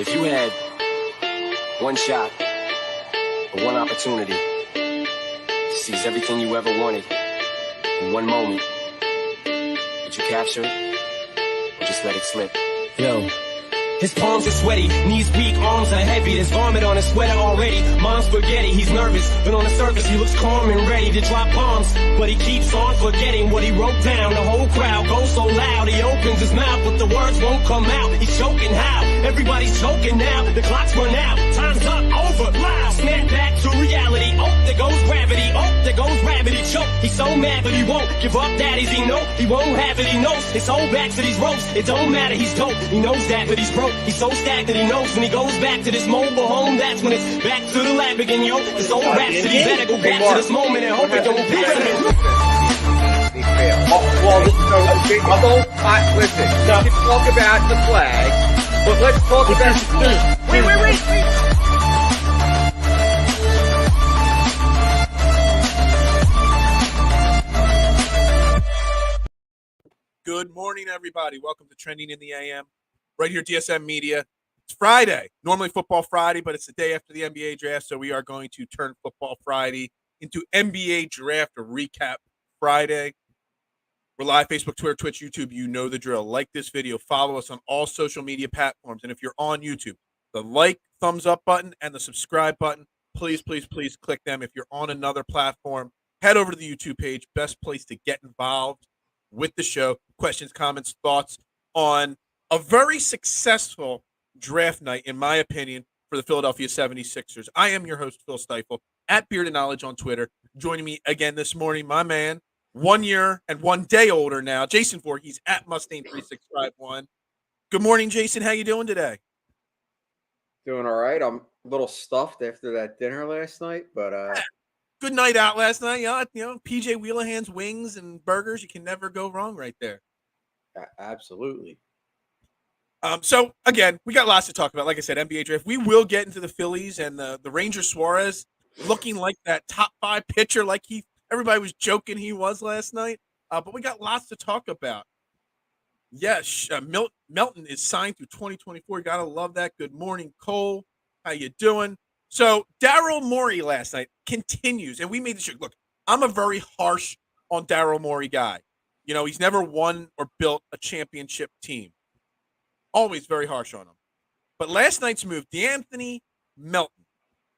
If you had one shot or one opportunity to seize everything you ever wanted in one moment, would you capture it or just let it slip? Yo. His palms are sweaty, knees weak, arms are heavy. There's vomit on his sweater already. Mom's spaghetti, he's nervous, but on the surface he looks calm and ready to drop bombs. But he keeps on forgetting what he wrote down. The whole crowd goes so loud, he opens his mouth, but the words won't come out. He's choking how? Everybody's choking now. The clock's run out, time's up, over, loud. Snap back to reality. Oh, there goes gravity. Oh, there goes gravity. Choke. He's so mad, but he won't give up. Daddies, he know he won't have it. He knows his whole back to these ropes. It don't matter, he's dope. He knows that, but he's broke. He's so stacked that he knows when he goes back to this mobile home, that's when it's back to the lab again, yo. This old rhapsody better go back to this moment and hope it don't pass him. Listen, we can talk about the flag, but let's talk about the team. Wait. Good morning, everybody. Welcome to Trending in the AM. Right here, DSM Media. It's Friday. Normally Football Friday, but it's the day after the NBA draft, so we are going to turn Football Friday into NBA Draft Recap Friday. We're live, Facebook, Twitter, Twitch, YouTube. You know the drill. Like this video. Follow us on all social media platforms. And if you're on YouTube, the like, thumbs up button, and the subscribe button, please click them. If you're on another platform, head over to the YouTube page. Best place to get involved with the show. Questions, comments, thoughts on a very successful draft night, in my opinion, for the Philadelphia 76ers. I am your host, Phil Stifle, at Bearded Knowledge on Twitter. Joining me again this morning, my man, 1 year and 1 day older now, Jason Voorhees, at Mustang3651. Good morning, Jason. How you doing today? Doing all right. I'm a little stuffed after that dinner last night, but good night out last night. You know, PJ Wheelahan's wings and burgers. You can never go wrong right there. Absolutely. So, again, we got lots to talk about. Like I said, NBA draft. We will get into the Phillies and the Ranger Suarez looking like that top 5 pitcher like everybody was joking he was last night. But we got lots to talk about. Yes, Melton is signed through 2024. You got to love that. Good morning, Cole. How you doing? So, Daryl Morey last night continues, and we made the show. Look, I'm a very harsh on Daryl Morey guy. You know, he's never won or built a championship team. Always very harsh on him. But last night's move, D'Anthony Melton.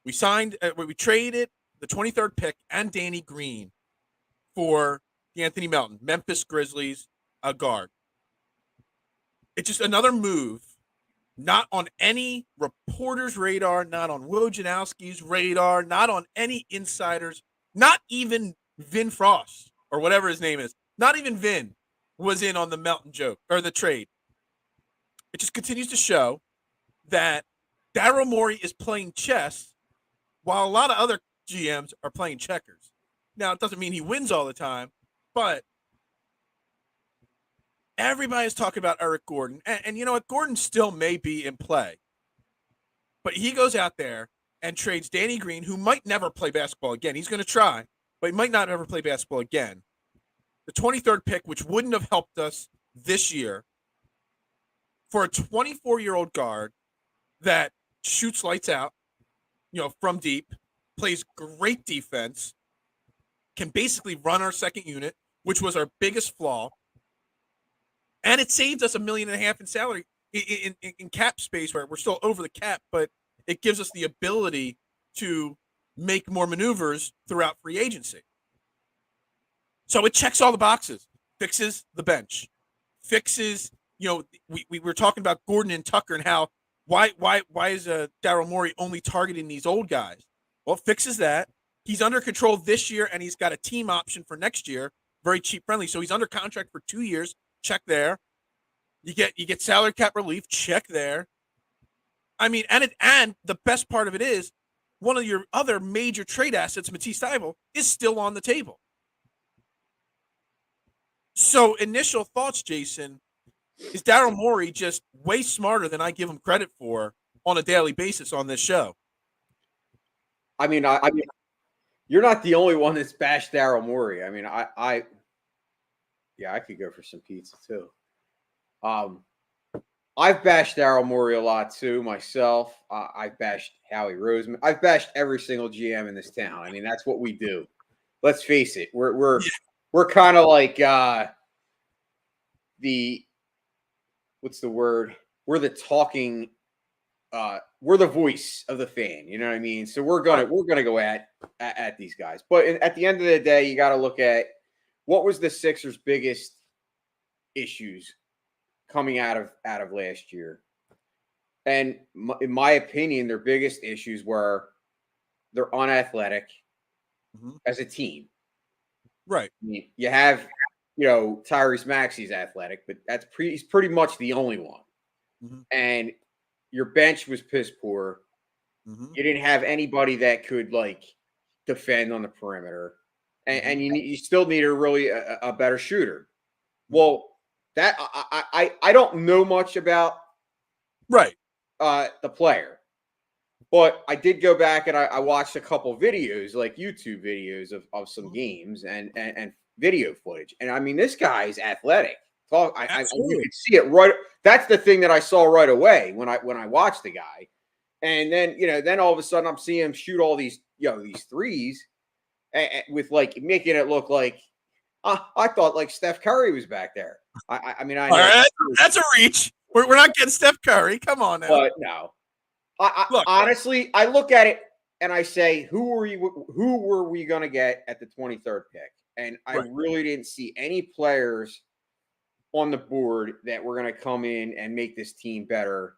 We traded the 23rd pick and Danny Green for D'Anthony Melton, Memphis Grizzlies, a guard. It's just another move, not on any reporter's radar, not on Wojnarowski's radar, not on any insiders, not even Vin Frost or whatever his name is. Not even Vin was in on the Melton joke or the trade. It just continues to show that Daryl Morey is playing chess while a lot of other GMs are playing checkers. Now, it doesn't mean he wins all the time, but everybody's talking about Eric Gordon. And you know what? Gordon still may be in play. But he goes out there and trades Danny Green, who might never play basketball again. He's going to try, but he might not ever play basketball again. The 23rd pick, which wouldn't have helped us this year, for a 24-year-old guard that shoots lights out, from deep, plays great defense, can basically run our second unit, which was our biggest flaw, and it saves us $1.5 million in salary in cap space, where we're still over the cap, but it gives us the ability to make more maneuvers throughout free agency. So it checks all the boxes, fixes the bench, fixes. We were talking about Gordon and Tucker and how why is Daryl Morey only targeting these old guys? Well, it fixes that. He's under control this year, and he's got a team option for next year, very cheap friendly. So he's under contract for 2 years. Check there. You get salary cap relief. Check there. I mean, and the best part of it is one of your other major trade assets, Matisse Thybulle, is still on the table. So initial thoughts, Jason. Is Daryl Morey just way smarter than I give him credit for on a daily basis on this show? I mean, you're not the only one that's bashed Daryl Morey. I mean, I could go for some pizza too. I've bashed Daryl Morey a lot too myself. I've bashed Howie Roseman. I've bashed every single GM in this town. I mean, that's what we do. Let's face it. We're kind of like the what's the word? We're the talking. We're the voice of the fan. You know what I mean? So we're gonna go at these guys. But at the end of the day, you got to look at what was the Sixers' biggest issues coming out of last year. And in my opinion, their biggest issues were they're unathletic as a team. Right. I mean, you have, Tyrese Maxey's athletic, but he's pretty much the only one. And your bench was piss poor. You didn't have anybody that could defend on the perimeter, and you still need a better shooter. Well, that I don't know much about the player, but I did go back and I watched a couple videos, like YouTube videos of some games and video footage. And I mean, this guy's athletic. You can see it right. That's the thing that I saw right away when I watched the guy. And then all of a sudden I'm seeing him shoot all these threes with making it look like I thought Steph Curry was back there. I mean, I know right, that's a reach. We're not getting Steph Curry. Come on now. But no. Honestly, I look at it and I say, who were we going to get at the 23rd pick? And I really didn't see any players on the board that were going to come in and make this team better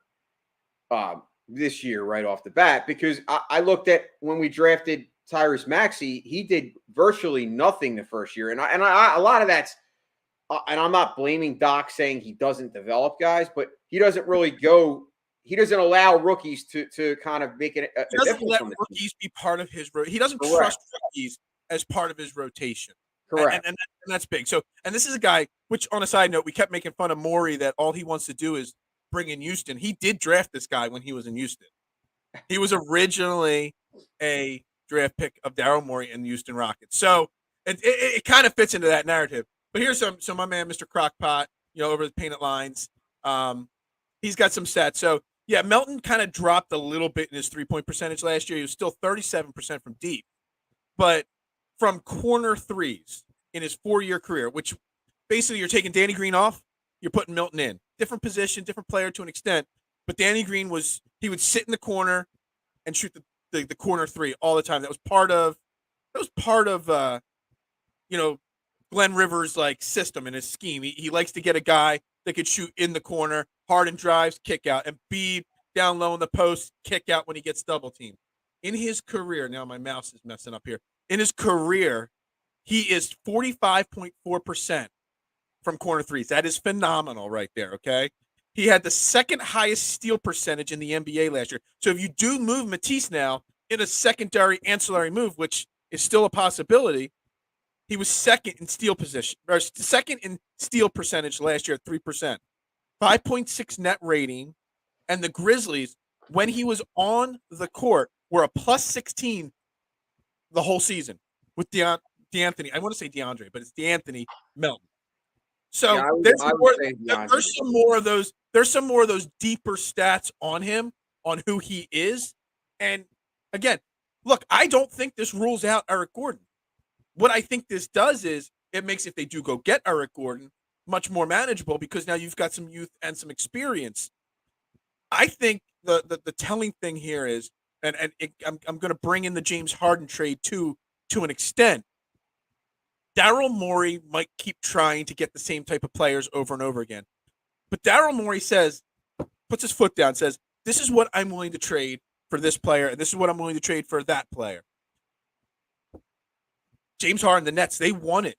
this year right off the bat. Because I looked at when we drafted Tyrese Maxey, he did virtually nothing the first year. And a lot of that's, and I'm not blaming Doc saying he doesn't develop guys, but he doesn't really go. He doesn't allow rookies to kind of make it. He doesn't let rookies be part of his. He doesn't trust rookies as part of his rotation. Correct, and that's big. So, and this is a guy. Which, on a side note, we kept making fun of Morey that all he wants to do is bring in Houston. He did draft this guy when he was in Houston. He was originally a draft pick of Daryl Morey and the Houston Rockets. So it kind of fits into that narrative. But here's some my man, Mr. Crockpot, over the painted lines. He's got some stats. So, yeah, Melton kind of dropped a little bit in his three-point percentage last year. He was still 37% from deep. But from corner threes in his 4-year career, which basically you're taking Danny Green off, you're putting Melton in. Different position, different player to an extent. But Danny Green he would sit in the corner and shoot the corner three all the time. That was part of Glenn Rivers' system and his scheme. He likes to get a guy that could shoot in the corner, Harden drives, kick out, and Embiid down low in the post, kick out when he gets double teamed. In his career, now my mouse is messing up here. In his career, he is 45.4% from corner threes. That is phenomenal right there, okay? He had the second highest steal percentage in the NBA last year. So if you do move Matisse now in a secondary ancillary move, which is still a possibility, he was second in steal position, or second in steal percentage last year at 3%. 5.6 net rating, and the Grizzlies, when he was on the court, were a plus 16 the whole season with DeAnthony. I want to say DeAndre, but it's DeAnthony Melton. So there's some more of those. There's some more of those deeper stats on him, on who he is. And again, look, I don't think this rules out Eric Gordon. What I think this does is it makes, if they do go get Eric Gordon, much more manageable because now you've got some youth and some experience. I think the telling thing here is, and I'm going to bring in the James Harden trade to an extent. Daryl Morey might keep trying to get the same type of players over and over again. But Daryl Morey puts his foot down, says, this is what I'm willing to trade for this player, and this is what I'm willing to trade for that player. James Harden, the Nets, they wanted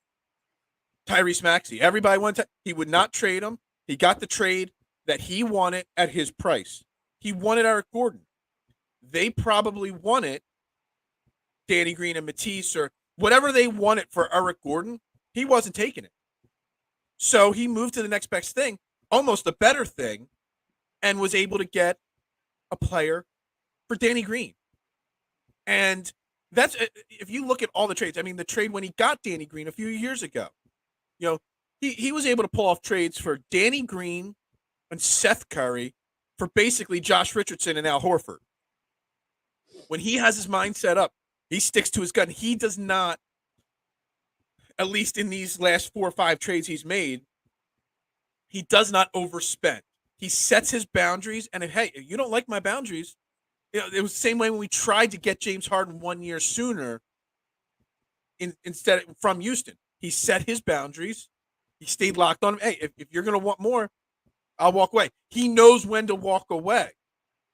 Tyrese Maxey. Everybody wanted he would not trade him. He got the trade that he wanted at his price. He wanted Eric Gordon. They probably wanted Danny Green and Matisse or whatever they wanted for Eric Gordon. He wasn't taking it. So he moved to the next best thing, almost a better thing, and was able to get a player for Danny Green. And that's, if you look at all the trades, I mean, the trade when he got Danny Green a few years ago, he was able to pull off trades for Danny Green, and Seth Curry for basically Josh Richardson and Al Horford. When he has his mind set up, he sticks to his gun. He does not, at least in these last 4 or 5 trades he's made, he does not overspend. He sets his boundaries, and if you don't like my boundaries, it was the same way when we tried to get James Harden 1 year sooner instead from Houston. He set his boundaries. He stayed locked on him. Hey, if you're going to want more, I'll walk away. He knows when to walk away,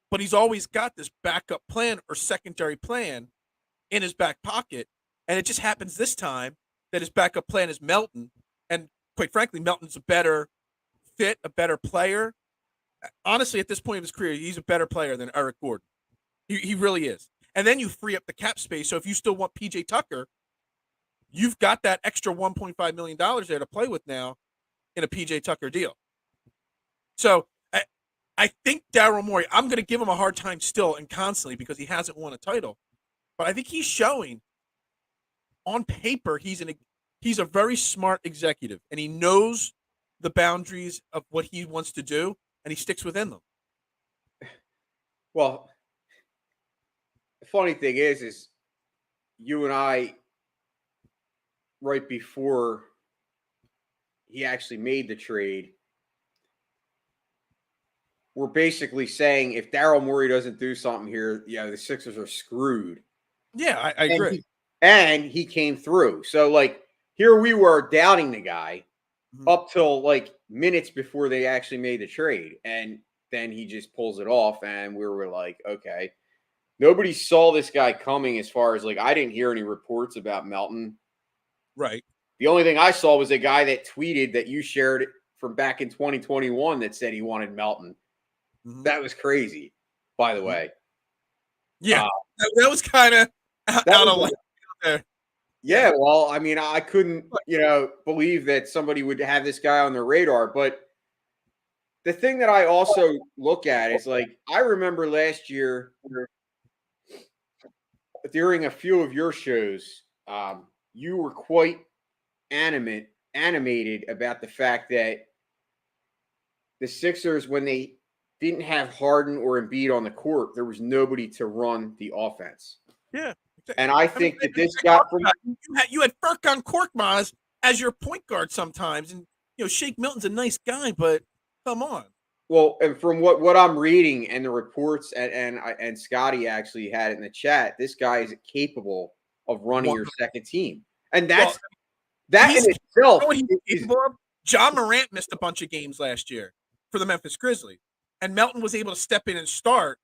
but he's always got this backup plan or secondary plan in his back pocket, and it just happens this time that his backup plan is Melton, and quite frankly, Melton's a better fit, a better player. Honestly, at this point of his career, he's a better player than Eric Gordon. He really is. And then you free up the cap space, so if you still want PJ Tucker, you've got that extra $1.5 million there to play with now in a PJ Tucker deal. So I think Daryl Morey, I'm going to give him a hard time still and constantly because he hasn't won a title. But I think he's showing on paper he's a very smart executive, and he knows the boundaries of what he wants to do, and he sticks within them. Well, the funny thing is you and I, right before he actually made the trade, we're basically saying if Daryl Morey doesn't do something here, the Sixers are screwed. Yeah, I agree. And he came through. So, here we were doubting the guy up till, minutes before they actually made the trade. And then he just pulls it off, and we were like, okay. Nobody saw this guy coming as far as, I didn't hear any reports about Melton. Right. The only thing I saw was a guy that tweeted that you shared from back in 2021 that said he wanted Melton. Mm-hmm. That was crazy, by the way. Yeah, that was kind of out of line there. Yeah, well, I mean, I couldn't, believe that somebody would have this guy on their radar. But the thing that I also look at is, I remember last year during a few of your shows, you were quite animated about the fact that the Sixers, when they didn't have Harden or Embiid on the court, there was nobody to run the offense. Yeah. And I think that this got from you had Furkan Korkmaz as your point guard sometimes, and Shake Milton's a nice guy, but come on. Well, and from what I'm reading and the reports, and Scotty actually had it in the chat, this guy is capable of running your second team, and that in itself. John Morant missed a bunch of games last year for the Memphis Grizzlies, and Melton was able to step in and start,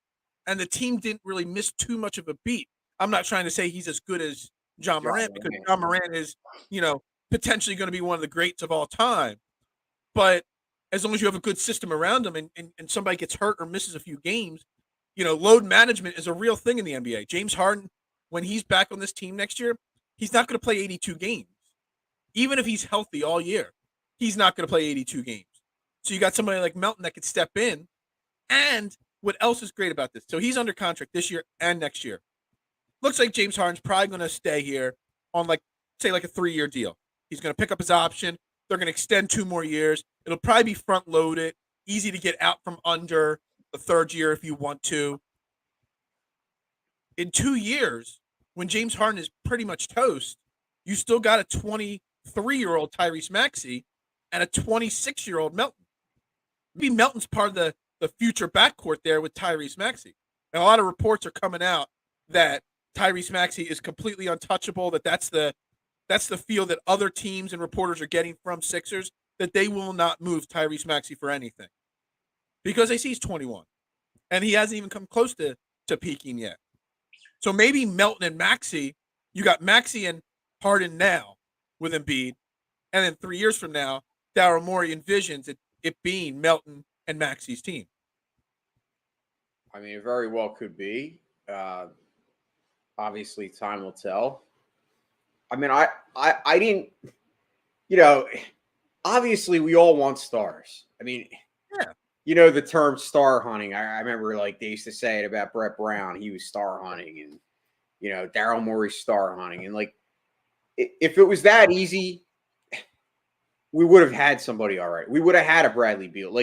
and the team didn't really miss too much of a beat. I'm not trying to say he's as good as John Morant because John Morant is, potentially going to be one of the greats of all time. But as long as you have a good system around him and somebody gets hurt or misses a few games, load management is a real thing in the NBA. James Harden, when he's back on this team next year, he's not going to play 82 games. Even if he's healthy all year, he's not going to play 82 games. So you got somebody like Melton that could step in. And what else is great about this? So he's under contract this year and next year. Looks like James Harden's probably going to stay here on a 3-year deal. He's going to pick up his option. They're going to extend 2 more years. It'll probably be front loaded, easy to get out from under the 3rd year if you want to. In 2 years, when James Harden is pretty much toast, you still got a 23-year-old Tyrese Maxey and a 26-year-old Melton. Maybe Melton's part of the future backcourt there with Tyrese Maxey. And a lot of reports are coming out that Tyrese Maxey is completely untouchable, that's the feel that other teams and reporters are getting from Sixers, that they will not move Tyrese Maxey for anything. Because they see he's 21. And he hasn't even come close to peaking yet. So maybe Melton and Maxey, you got Maxey and Harden now with Embiid, and then 3 years from now, Daryl Morey envisions it being Melton and Maxey's team. I mean, it very well could be. Obviously, time will tell. I mean, I didn't, obviously we all want stars. I mean, yeah. The term star hunting. I remember they used to say it about Brett Brown. He was star hunting, and, Daryl Morey star hunting. And if it was that easy, we would have had somebody all right. We would have had a Bradley Beal.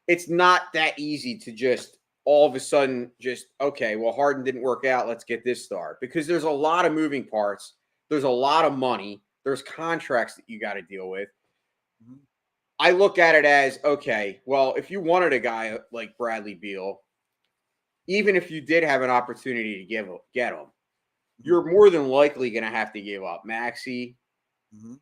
it's not that easy to just all of a sudden just, okay, well, Harden didn't work out. Let's get this star, because there's a lot of moving parts. There's a lot of money. There's contracts that you got to deal with. Mhm. I look at it as, okay, well, if you wanted a guy like Bradley Beal, even if you did have an opportunity to get him, you're more than likely going to have to give up Maxey. Mhm.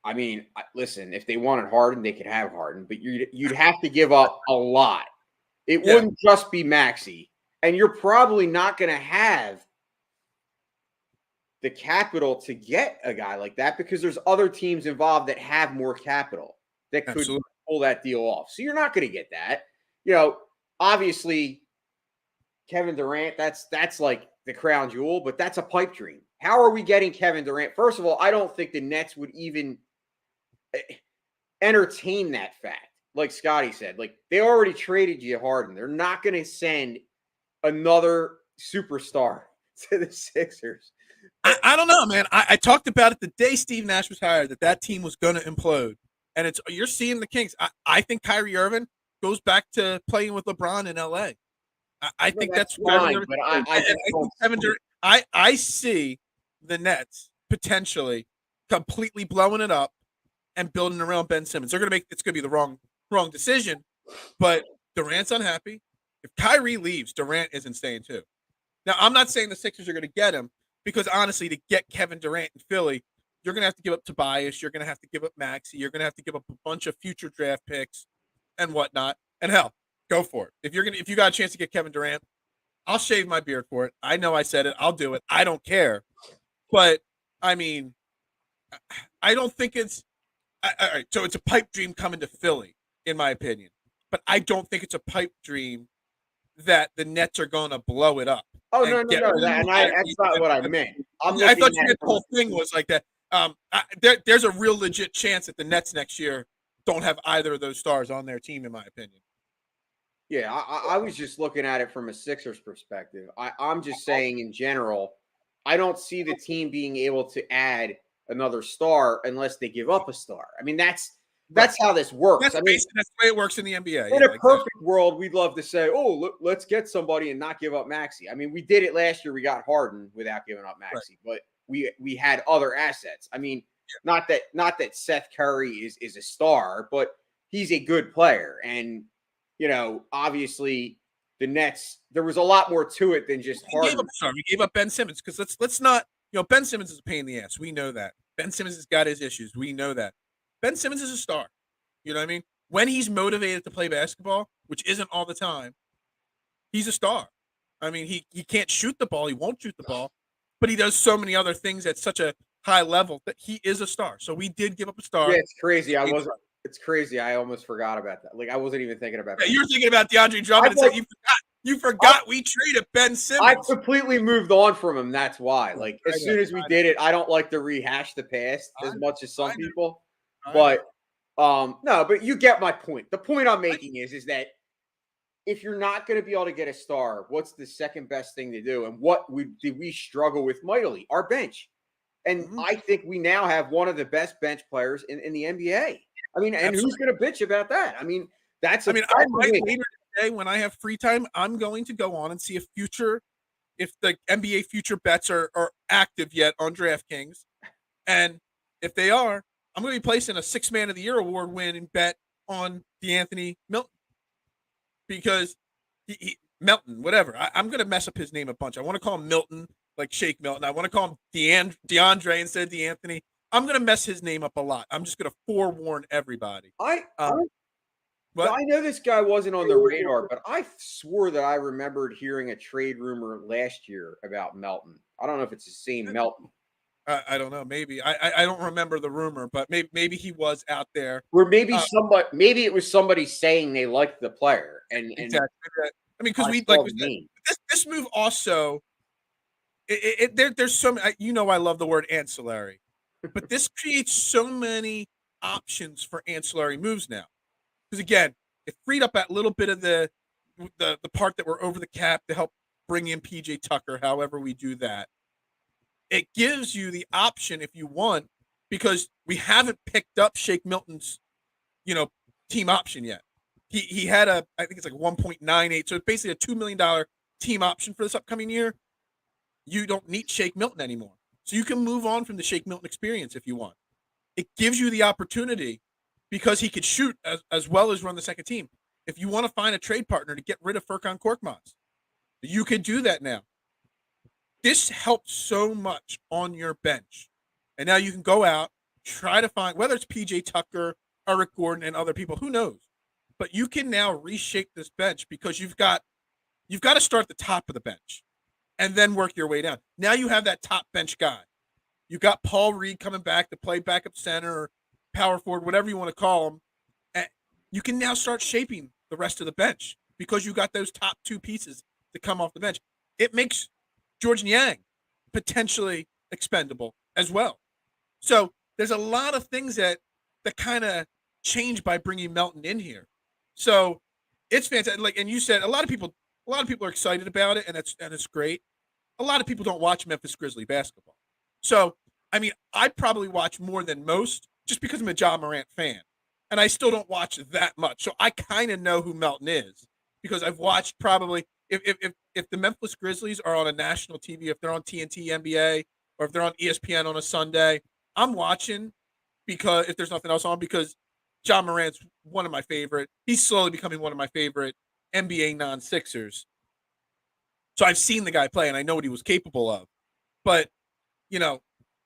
I mean, listen, if they wanted Harden, they could have Harden, but you'd have to give up a lot. It wouldn't just be Maxey, and you're probably not going to have the capital to get a guy like that, because there's other teams involved that have more capital that could pull that deal off. So you're not going to get that. Obviously, Kevin Durant, that's like the crown jewel, but that's a pipe dream. How are we getting Kevin Durant? First of all, I don't think the Nets would even entertain that fact. Like Scotty said, like, they already traded you Harden. They're not going to send another superstar to the Sixers. I don't know, man. I talked about it the day Steve Nash was hired, that team was going to implode. And you're seeing the Kings. I think Kyrie Irving goes back to playing with LeBron in LA. I think that's fine, but I see the Nets potentially completely blowing it up and building around Ben Simmons. It's gonna be the wrong decision, but Durant's unhappy. If Kyrie leaves, Durant isn't staying too. Now, I'm not saying the Sixers are gonna get him, because honestly, to get Kevin Durant in Philly, you're gonna have to give up Tobias, you're gonna have to give up Maxey, you're gonna have to give up a bunch of future draft picks and whatnot. And hell, go for it. If you got a chance to get Kevin Durant, I'll shave my beard for it. I know I said it. I'll do it. I don't care. But I mean, I don't think it's all right. So it's a pipe dream coming to Philly, in my opinion. But I don't think it's a pipe dream that the Nets are going to blow it up. Oh, no. That's not what I meant. I thought you meant the whole thing was like that. There's a real legit chance that the Nets next year don't have either of those stars on their team, in my opinion. Yeah, I was just looking at it from a Sixers perspective. I'm just saying in general, I don't see the team being able to add another star unless they give up a star. I mean, that's how this works. That's the way it works in the NBA. In a perfect world, we'd love to say, oh, let's get somebody and not give up Maxey. I mean, we did it last year. We got Harden without giving up Maxey, but we had other assets. I mean, not that Seth Curry is a star, but he's a good player. And, obviously the Nets, there was a lot more to it than just Harden. We gave up Ben Simmons, because let's not, Ben Simmons is a pain in the ass. We know that. Ben Simmons has got his issues. We know that. Ben Simmons is a star. You know what I mean? When he's motivated to play basketball, which isn't all the time, he's a star. I mean, he can't shoot the ball. He won't shoot the ball, but he does so many other things at such a high level that he is a star. So we did give up a star. Yeah, it's crazy. It's crazy. I almost forgot about that. Like, I wasn't even thinking about that. You're thinking about DeAndre Drummond you forgot we traded Ben Simmons. I completely moved on from him. That's why. Like, as soon as we did it, I don't like to rehash the past as much as some people. But no, but you get my point. The point I'm making is that if you're not going to be able to get a star, what's the second best thing to do? And what did we struggle with mightily? Our bench. And I think we now have one of the best bench players in the NBA. I mean, and who's going to bitch about that? I mean, I might later today, when I have free time, I'm going to go on and see if the NBA future bets are active yet on DraftKings. And if they are, I'm going to be placing a 6 Man of the Year award winning bet on DeAnthony Melton, because Melton, whatever. I'm going to mess up his name a bunch. I want to call him Milton, like Shake Milton. I want to call him DeAndre instead of DeAnthony. I'm going to mess his name up a lot. I'm just going to forewarn everybody. I know this guy wasn't on the radar, but I swore that I remembered hearing a trade rumor last year about Melton. I don't know if it's the same Melton. I don't know. Maybe I don't remember the rumor, but maybe he was out there. Or maybe maybe it was somebody saying they liked the player. And exactly. I mean, because this move also. There's so many, I love the word ancillary, but this creates so many options for ancillary moves now. Because again, it freed up that little bit of the part that we're over the cap to help bring in PJ Tucker, however we do that. It gives you the option if you want, because we haven't picked up Shake Milton's, team option yet. he had I think it's like 1.98, so it's basically a $2 million team option for this upcoming year. You don't need Shake Milton anymore. So you can move on from the Shake Milton experience if you want. It gives you the opportunity because he could shoot as well as run the second team. If you want to find a trade partner to get rid of Furkan Korkmaz, you could do that now. This helps so much on your bench. And now you can go out, try to find, whether it's PJ Tucker, Eric Gordon, and other people, who knows? But you can now reshape this bench because you've got to start at the top of the bench and then work your way down. Now you have that top bench guy. You got Paul Reed coming back to play backup center or power forward, whatever you want to call him. And you can now start shaping the rest of the bench because you got those top two pieces to come off the bench. It makes George Niang potentially expendable as well. So there's a lot of things that kind of change by bringing Melton in here. So it's fantastic. Like, and you said a lot of people are excited about it, and it's great. A lot of people don't watch Memphis Grizzly basketball. So, I mean, I probably watch more than most just because I'm a Ja Morant fan. And I still don't watch that much. So I kind of know who Melton is because I've watched probably if the Memphis Grizzlies are on a national TV, if they're on TNT NBA, or if they're on ESPN on a Sunday, I'm watching because if there's nothing else on, because Ja Morant's one of my favorite. He's slowly becoming one of my favorite NBA non-Sixers. So I've seen the guy play and I know what he was capable of. But, you know,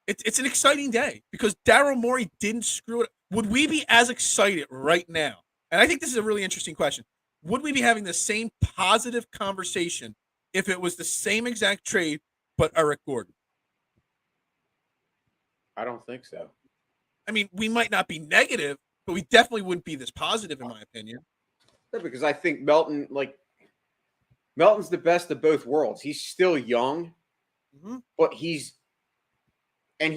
it's an exciting day because Daryl Morey didn't screw it. Would we be as excited right now? And I think this is a really interesting question. Would we be having the same positive conversation if it was the same exact trade but Eric Gordon? I don't think so. I mean, we might not be negative, but we definitely wouldn't be this positive, in my opinion. Yeah, because I think Melton's the best of both worlds. He's still young, but he's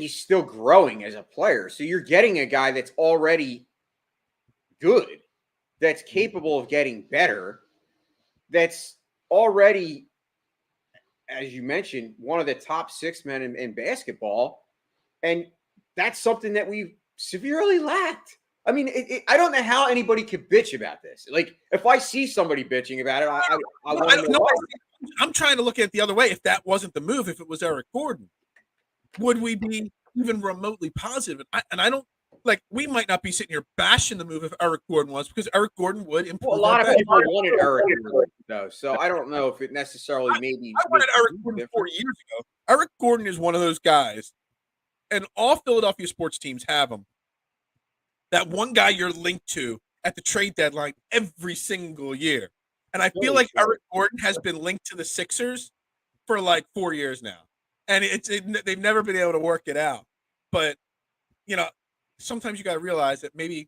still growing as a player. So you're getting a guy that's already good, that's capable of getting better, that's already, as you mentioned, one of the top 6 men in basketball. And that's something that we've severely lacked. I mean, I don't know how anybody could bitch about this. Like, if I see somebody bitching about it, I want to know why. I'm trying to look at it the other way. If that wasn't the move, if it was Eric Gordon, would we be even remotely positive? And I don't, like, we might not be sitting here bashing the move if Eric Gordon was, because Eric Gordon would improve. Well, a lot of people wanted Eric Gordon, though, so I don't know if it necessarily maybe. I wanted Eric Gordon 4 years ago. Eric Gordon is one of those guys, and all Philadelphia sports teams have him. That one guy you're linked to at the trade deadline every single year. And I feel like Eric Gordon has been linked to the Sixers for like 4 years now. And they've never been able to work it out. But, you know, sometimes you got to realize that maybe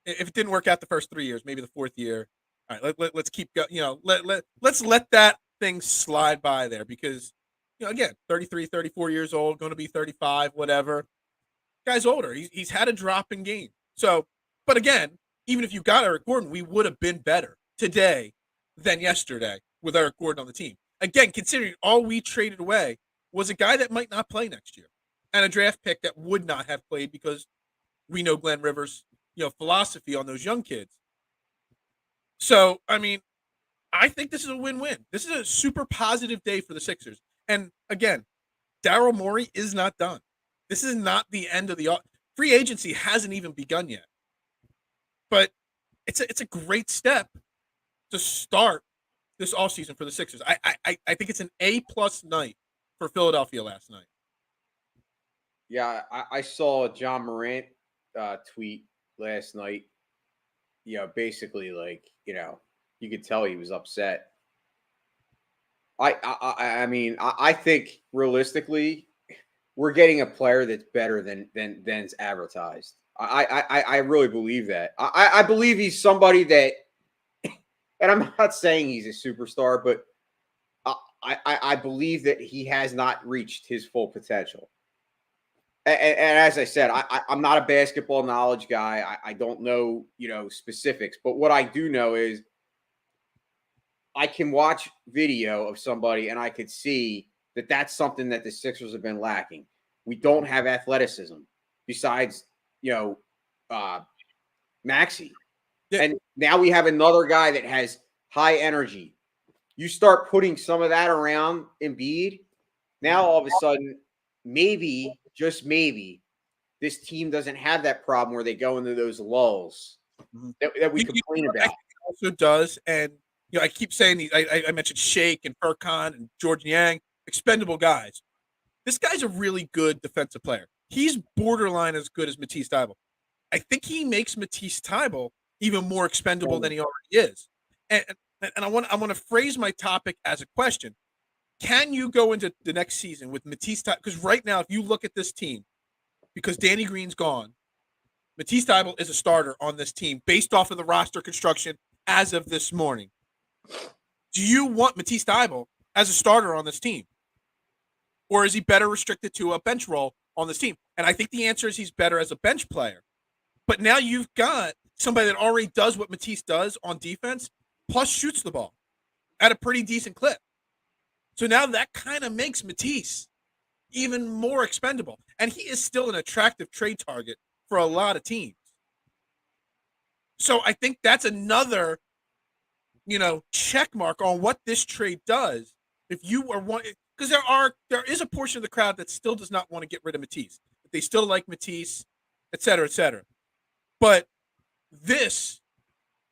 if it didn't work out the first 3 years, maybe the fourth year, all right, let's keep going. You know, let's let that thing slide by there because, you know, again, 33, 34 years old, going to be 35, whatever. Guy's older. He's had a drop in game. So, but again, even if you got Eric Gordon, we would have been better today than yesterday with Eric Gordon on the team. Again, considering all we traded away was a guy that might not play next year and a draft pick that would not have played because we know Glenn Rivers' philosophy on those young kids. So, I mean, I think this is a win-win. This is a super positive day for the Sixers. And again, Daryl Morey is not done. This is not the end of the free agency hasn't even begun yet. But it's a great step to start this offseason for the Sixers. I think it's an A+ night for Philadelphia last night. Yeah, I saw a Ja Morant tweet last night. Basically, like, you could tell he was upset. I mean, I think realistically, we're getting a player that's better than's advertised. I really believe that. I believe he's somebody that, and I'm not saying he's a superstar, but I believe that he has not reached his full potential. And as I said, I'm not a basketball knowledge guy. I don't know, specifics, but what I do know is I can watch video of somebody and I could see that that's something that the Sixers have been lacking. We don't have athleticism besides, Maxey. Yeah. And now we have another guy that has high energy. You start putting some of that around Embiid, now all of a sudden, maybe, just maybe, this team doesn't have that problem where they go into those lulls that we complain about. Also does, and I keep saying these. I mentioned Shake and Furkan and George Niang, expendable guys. This guy's a really good defensive player. He's borderline as good as Matisse Thybulle. I think he makes Matisse Thybulle even more expendable than he already is. And I want to phrase my topic as a question. Can you go into the next season with Matisse Thybulle? Because right now, if you look at this team, because Danny Green's gone, Matisse Thybulle is a starter on this team based off of the roster construction as of this morning. Do you want Matisse Thybulle as a starter on this team? Or is he better restricted to a bench role on this team? And I think the answer is he's better as a bench player. But now you've got somebody that already does what Matisse does on defense, plus shoots the ball at a pretty decent clip. So now that kind of makes Matisse even more expendable. And he is still an attractive trade target for a lot of teams. So I think that's another, check mark on what this trade does. If you are one, because there is a portion of the crowd that still does not want to get rid of Matisse. They still like Matisse, et cetera, et cetera. But this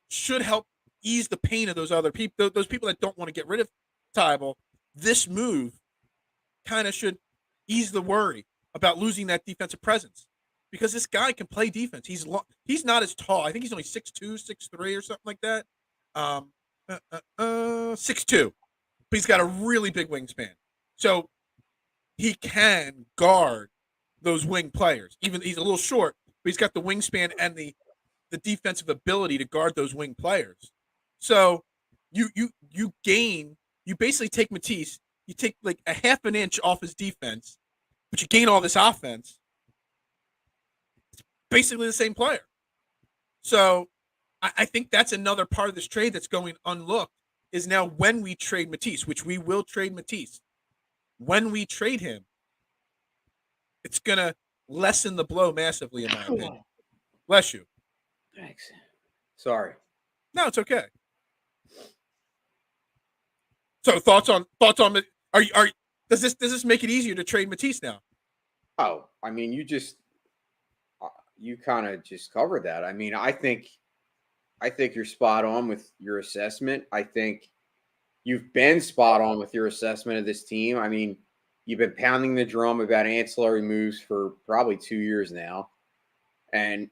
should help ease the pain of those other people, those people that don't want to get rid of Thybulle. This move kind of should ease the worry about losing that defensive presence, because this guy can play defense. He's not as tall. I think he's only 6'2", 6'3", or something like that. 6'2", but he's got a really big wingspan. So he can guard those wing players. Even he's a little short, but he's got the wingspan and the defensive ability to guard those wing players. So you basically take Matisse, you take like a half an inch off his defense, but you gain all this offense. It's basically the same player. So I think that's another part of this trade that's going unlooked, is now when we trade Matisse, which we will trade Matisse, when we trade him, it's going to lessen the blow massively, in my opinion. Bless you. Thanks. Sorry. No, it's okay. So thoughts on does this make it easier to trade Matisse now? Oh, I mean, you kind of just covered that. I mean, I think you're spot on with your assessment. I think you've been spot on with your assessment of this team. I mean, you've been pounding the drum about ancillary moves for probably 2 years now. And,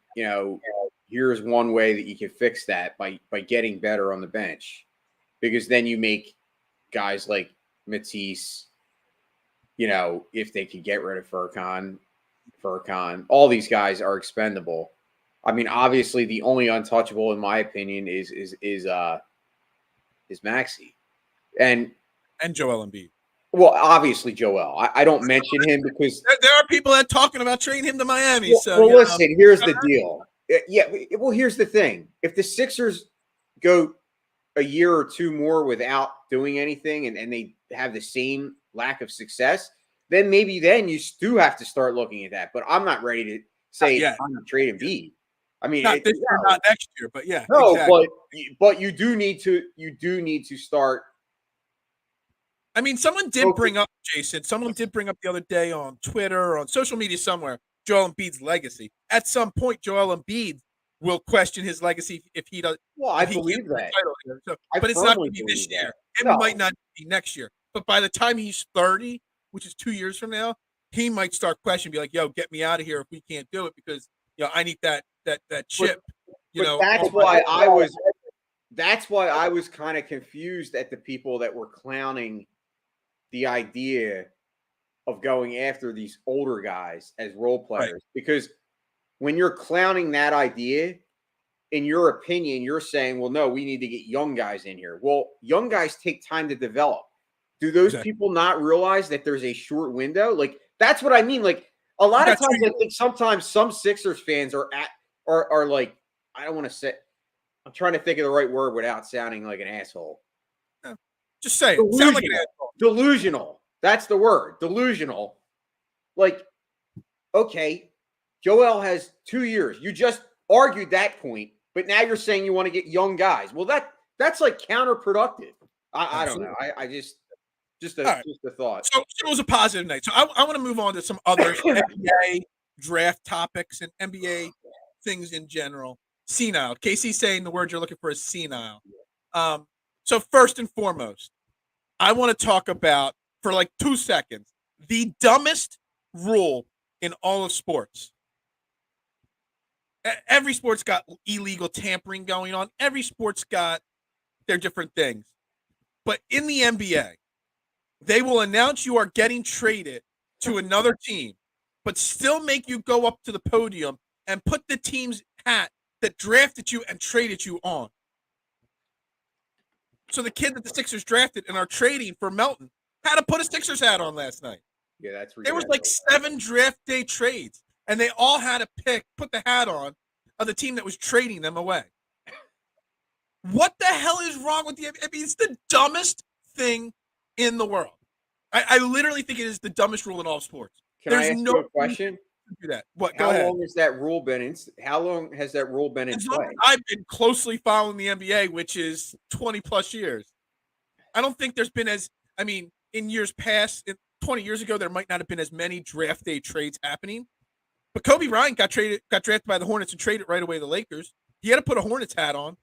here's one way that you can fix that by getting better on the bench, because then you make guys like Matisse, if they could get rid of Furkan, all these guys are expendable. I mean, obviously the only untouchable, in my opinion, is Maxey and Joel Embiid. Well, obviously Joel. I don't mention him because there are people that are talking about trading him to Miami. Listen, here's the deal. Yeah, well, here's the thing. If the Sixers go a year or two more without doing anything and they have the same lack of success, then maybe you do have to start looking at that. But I'm not ready to say I'm going to trade Embiid. I mean, not this year, not next year, but yeah. No, exactly. but you do need to start. I mean, someone did bring up, Jason, the other day on Twitter or on social media somewhere, Joel Embiid's legacy. At some point, Joel Embiid will question his legacy if he does. Well, I believe that. So, but it's not going to be this year. It might not be next year. But by the time he's 30, which is 2 years from now, he might start questioning, be like, yo, get me out of here if we can't do it, because I need that chip. That's why I was kind of confused at the people that were clowning the idea of going after these older guys as role players. Right. Because when you're clowning that idea, in your opinion, you're saying, well, no, we need to get young guys in here. Well, young guys take time to develop. Do those people not realize that there's a short window? Like, that's what I mean. Like, a lot of times I think sometimes some Sixers fans are like, I don't want to say, I'm trying to think of the right word without sounding like an asshole. Just say it. Sound like an asshole. Delusional. That's the word. Delusional. Like, okay, Joel has 2 years. You just argued that point. But now you're saying you want to get young guys. Well, that's like counterproductive. I don't know. I just a thought. So it was a positive night. So I want to move on to some other NBA draft topics and NBA things in general. Senile. Casey's saying the word you're looking for is senile. So first and foremost, I want to talk about, for like 2 seconds, the dumbest rule in all of sports. Every sport's got illegal tampering going on. Every sport's got their different things. But in the NBA, they will announce you are getting traded to another team, but still make you go up to the podium and put the team's hat that drafted you and traded you on. So the kid that the Sixers drafted and are trading for Melton had to put a Sixers hat on last night. Yeah, that's there was like 7 draft day trades, and they all had to put the hat on of the team that was trading them away. What the hell is wrong with the NBA? I mean, it's the dumbest thing in the world. I literally think it is the dumbest rule in all sports. There's I ask you a question? Do that. What? How long has that rule been in? How long has that rule been in play? I've been closely following the NBA, which is 20 plus years. I don't think there's been in years past, 20 years ago, there might not have been as many draft day trades happening. But Kobe Bryant got drafted by the Hornets and traded right away to the Lakers. He had to put a Hornets hat on.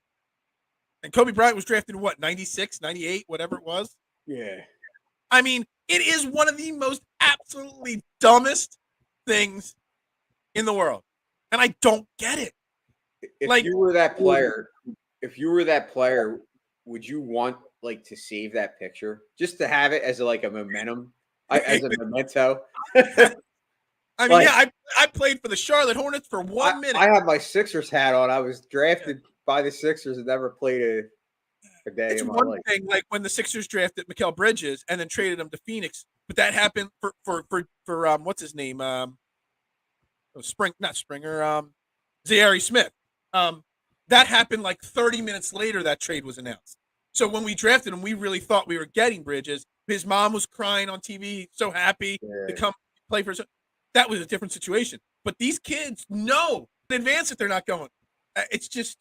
And Kobe Bryant was drafted in what, 96, 98, whatever it was? Yeah. I mean, it is one of the most absolutely dumbest things in the world. And I don't get it. If you were that player, would you want to save that picture just to have it as a momentum, as a memento? I mean, I played for the Charlotte Hornets for 1 minute. I have my Sixers hat on. I was drafted by the Sixers and never played a day it's in my one life. thing, like when the Sixers drafted Mikal Bridges and then traded him to Phoenix, but that happened for what's his name? Zaire Smith. That happened like 30 minutes later. That trade was announced. So when we drafted him, we really thought we were getting Bridges. His mom was crying on TV, so happy to come play for us. That was a different situation. But these kids know in advance that they're not going. It's just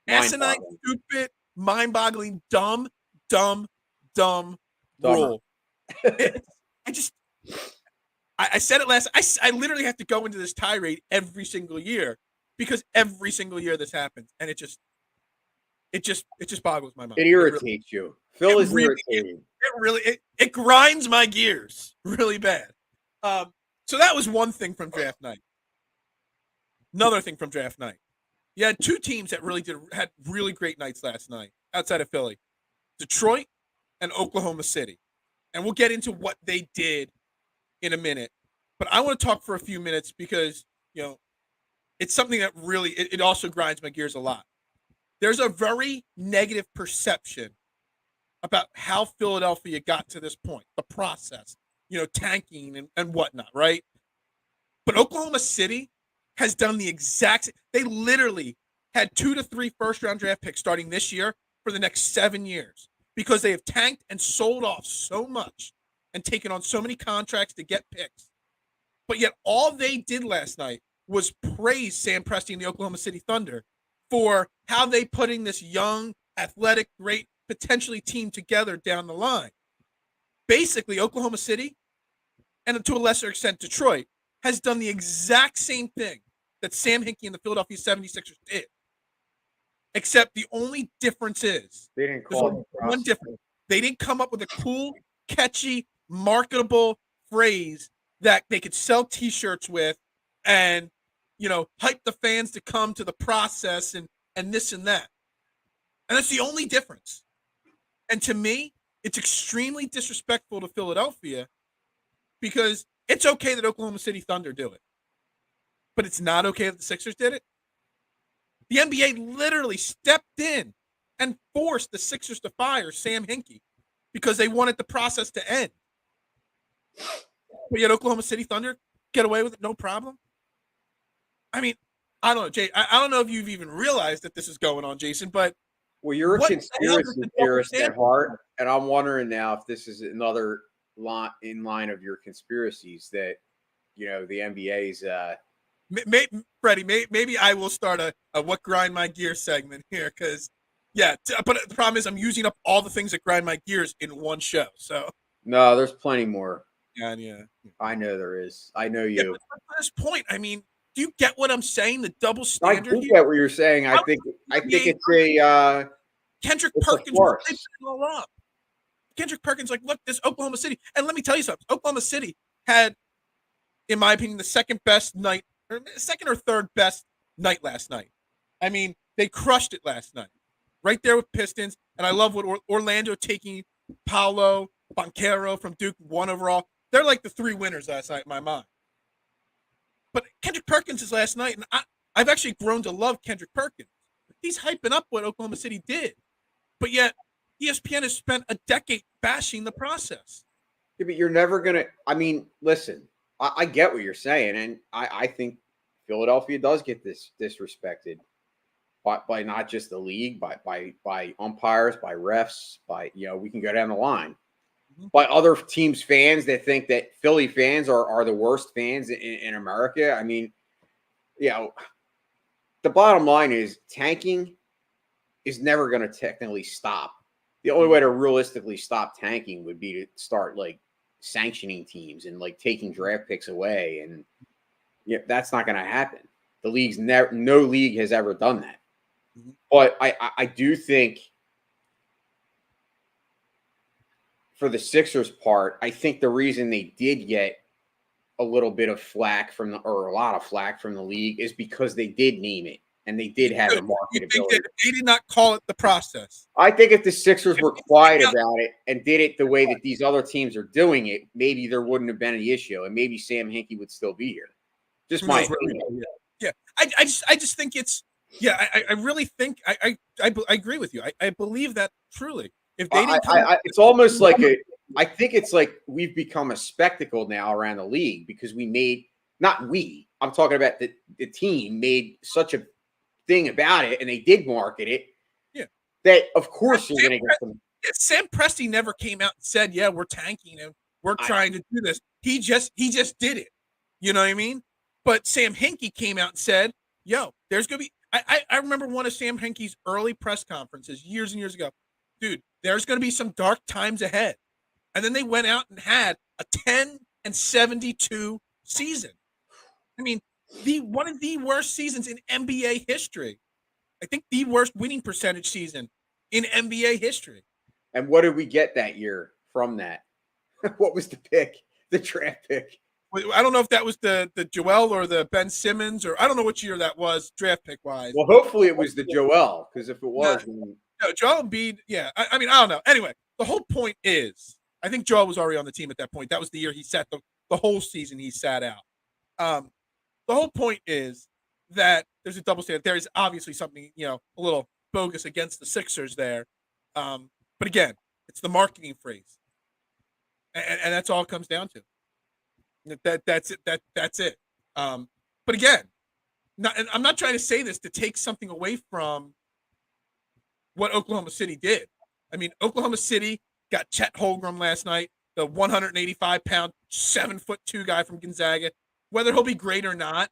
asinine, stupid, mind-boggling, dumb rule. I said it last. I literally have to go into this tirade every single year because every single year this happens, and it just boggles my mind. It irritates you. Phil is irritating. It grinds my gears really bad. So that was one thing from draft night. Another thing from draft night. You had 2 teams that had really great nights last night outside of Philly. Detroit and Oklahoma City. And we'll get into what they did in a minute. But I want to talk for a few minutes because, it's something that really, it also grinds my gears a lot. There's a very negative perception about how Philadelphia got to this point, the process, tanking and whatnot, right? But Oklahoma City has done the exact. They literally had 2 to 3 first-round draft picks starting this year for the next 7 years because they have tanked and sold off so much and taken on so many contracts to get picks. But yet all they did last night was praise Sam Presti and the Oklahoma City Thunder for how they putting this young, athletic, great, potentially team together down the line. Basically, Oklahoma City, and to a lesser extent Detroit, has done the exact same thing that Sam Hinkie and the Philadelphia 76ers did. Except the only difference is they didn't call one difference. They didn't come up with a cool, catchy, marketable phrase that they could sell T-shirts with and, hype the fans to come to the process and this and that. And that's the only difference. And to me, it's extremely disrespectful to Philadelphia because it's okay that Oklahoma City Thunder do it. But it's not okay that the Sixers did it. The NBA literally stepped in and forced the Sixers to fire Sam Hinkie because they wanted the process to end. But yet Oklahoma City Thunder get away with it, no problem. I mean, I don't know, Jay. I don't know if you've even realized that this is going on, Jason, but you're a conspiracy theorist at heart, and I'm wondering now if this is another line of your conspiracies that, the NBA's Freddie, maybe I will start a what grind my gears segment here because, yeah, but the problem is I'm using up all the things that grind my gears in one show. So No, there's plenty more. yeah. I know there is. I know you. Yeah, but at this point, I mean, do you get what I'm saying? The double I standard do here. get what you're saying. I think it's a Kendrick it's a Perkins was farce. hyping it all up. Kendrick Perkins, like, look, this Oklahoma City, and let me tell you something. Oklahoma City had, in my opinion, the second best night, or second or third best night last night. I mean, they crushed it last night, right there with Pistons. And I love what Orlando taking Paolo Banchero from Duke 1 overall. They're like the 3 winners last night in my mind. But Kendrick Perkins is last night, and I've actually grown to love Kendrick Perkins. He's hyping up what Oklahoma City did, but yet ESPN has spent a decade bashing the process. Yeah, but you're never gonna. I mean, listen, I get what you're saying, and I think Philadelphia does get disrespected by not just the league, by umpires, by refs, by we can go down the line, by other teams' fans that think that Philly fans are the worst fans in America. I mean, the bottom line is tanking is never going to technically stop. The only way to realistically stop tanking would be to start like sanctioning teams and like taking draft picks away. And that's not going to happen. The league's no league has ever done that. But I do think for the Sixers part, I think the reason they did get a little bit of flack or a lot of flack from the league is because they did name it and they did have a marketability. They did not call it the process. I think if the Sixers were quiet about it and did it the way that these other teams are doing it, maybe there wouldn't have been any issue, and maybe Sam Hinkie would still be here. Just my opinion. Yeah, I just think it's. Yeah, I really think I agree with you. I believe that truly. If they didn't, it's almost like I think it's like we've become a spectacle now around the league because I'm talking about the team made such a thing about it and they did market it. Yeah. That of course you're going to get some. Sam Presti never came out and said, "Yeah, we're tanking and we're trying to do this." He just did it. You know what I mean? But Sam Hinkie came out and said, "Yo, there's going to be." I remember one of Sam Hinkie's early press conferences years and years ago. Dude, there's going to be some dark times ahead. And then they went out and had a 10-72 season. I mean, one of the worst seasons in NBA history. I think the worst winning percentage season in NBA history. And what did we get that year from that? What was the pick? The draft pick? I don't know if that was the Joel or the Ben Simmons, or I don't know which year that was draft pick wise. Well, hopefully it was the Joel, because if it was, no, Joel Embiid. Yeah, I mean, I don't know. Anyway, the whole point is, I think Joel was already on the team at that point. That was the year he sat the whole season. He sat out. The whole point is that there's a double standard. There is obviously something a little bogus against the Sixers there, but again, it's the marketing phrase, and that's all it comes down to. That's it. That's it. But again, I'm not trying to say this to take something away from what Oklahoma City did. I mean, Oklahoma City got Chet Holmgren last night, the 185-pound, 7'2" guy from Gonzaga. Whether he'll be great or not,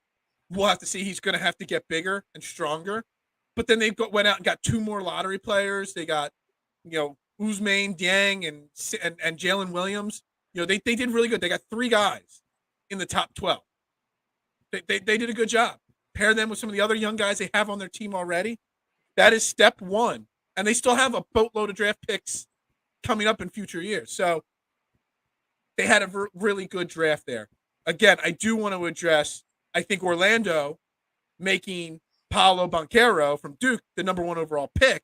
we'll have to see. He's going to have to get bigger and stronger. But then they went out and got 2 more lottery players. They got, Ousmane Dieng and Jalen Williams. They did really good. They got 3 guys in the top 12. They did a good job. Pair them with some of the other young guys they have on their team already. That is step 1. And they still have a boatload of draft picks coming up in future years. So they had a really good draft there. Again, I do want to address, I think Orlando making Paolo Banchero from Duke the number 1 overall pick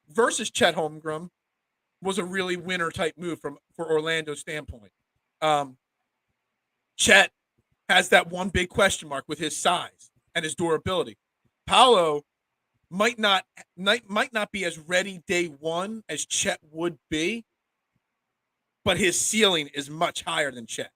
versus Chet Holmgren was a really winner-type move for Orlando's standpoint. Chet has that one big question mark with his size and his durability. Paolo might not be as ready day one as Chet would be, but his ceiling is much higher than Chet.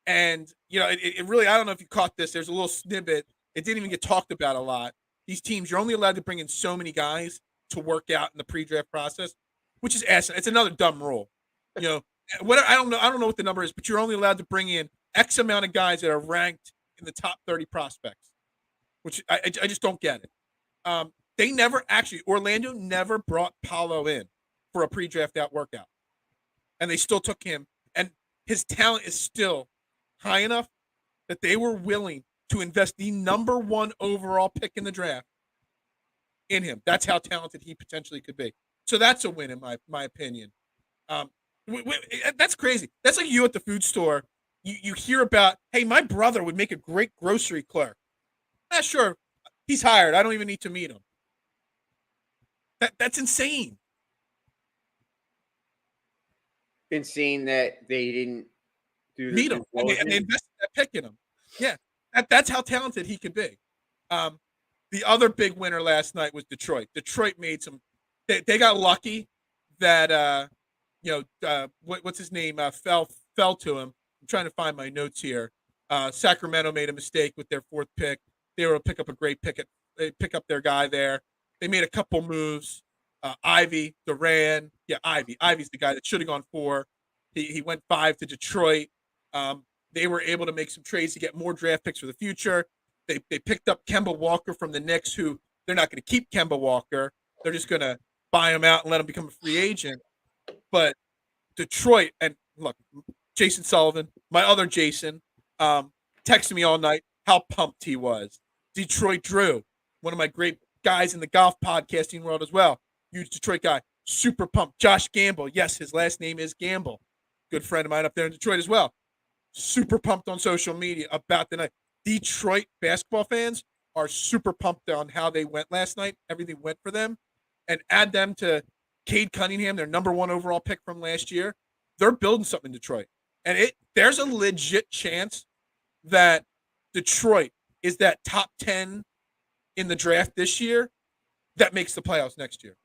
And, it really, I don't know if you caught this. There's a little snippet. It didn't even get talked about a lot. These teams, you're only allowed to bring in so many guys to work out in the pre-draft process, which is asinine. It's another dumb rule. I don't know what the number is, but you're only allowed to bring in X amount of guys that are ranked in the top 30 prospects, which I just don't get it. They never actually, Orlando never brought Paolo in for a pre-draft out workout, and they still took him, and his talent is still high enough that they were willing to invest the number 1 overall pick in the draft in him. That's how talented he potentially could be. So that's a win in my opinion. That's crazy. That's like you at the food store. You hear about, hey, my brother would make a great grocery clerk. Sure, he's hired. I don't even need to meet him. That's insane. Insane that they didn't meet him and they invested that pick in him. Yeah, that's how talented he could be. The other big winner last night was Detroit. Detroit made some. They got lucky that what's his name fell to him. I'm trying to find my notes here. Sacramento made a mistake with their 4th pick. They were able to pick up a great pick up their guy there. They made a couple moves. Ivy, Duran. Yeah, Ivy. Ivy's the guy that should have gone 4. He went 5 to Detroit. They were able to make some trades to get more draft picks for the future. They picked up Kemba Walker from the Knicks, who they're not going to keep Kemba Walker. They're just going to buy him out and let him become a free agent. But Detroit, and look, Jason Sullivan, my other Jason, texted me all night how pumped he was. Detroit Drew, one of my great guys in the golf podcasting world as well, huge Detroit guy, super pumped. Josh Gamble, yes, his last name is Gamble, good friend of mine up there in Detroit as well, super pumped on social media about the night. Detroit basketball fans are super pumped on how they went last night. Everything went for them. And add them to Cade Cunningham, their number 1 overall pick from last year. They're building something in Detroit. And there's a legit chance that Detroit is that top 10 in the draft this year that makes the playoffs next year.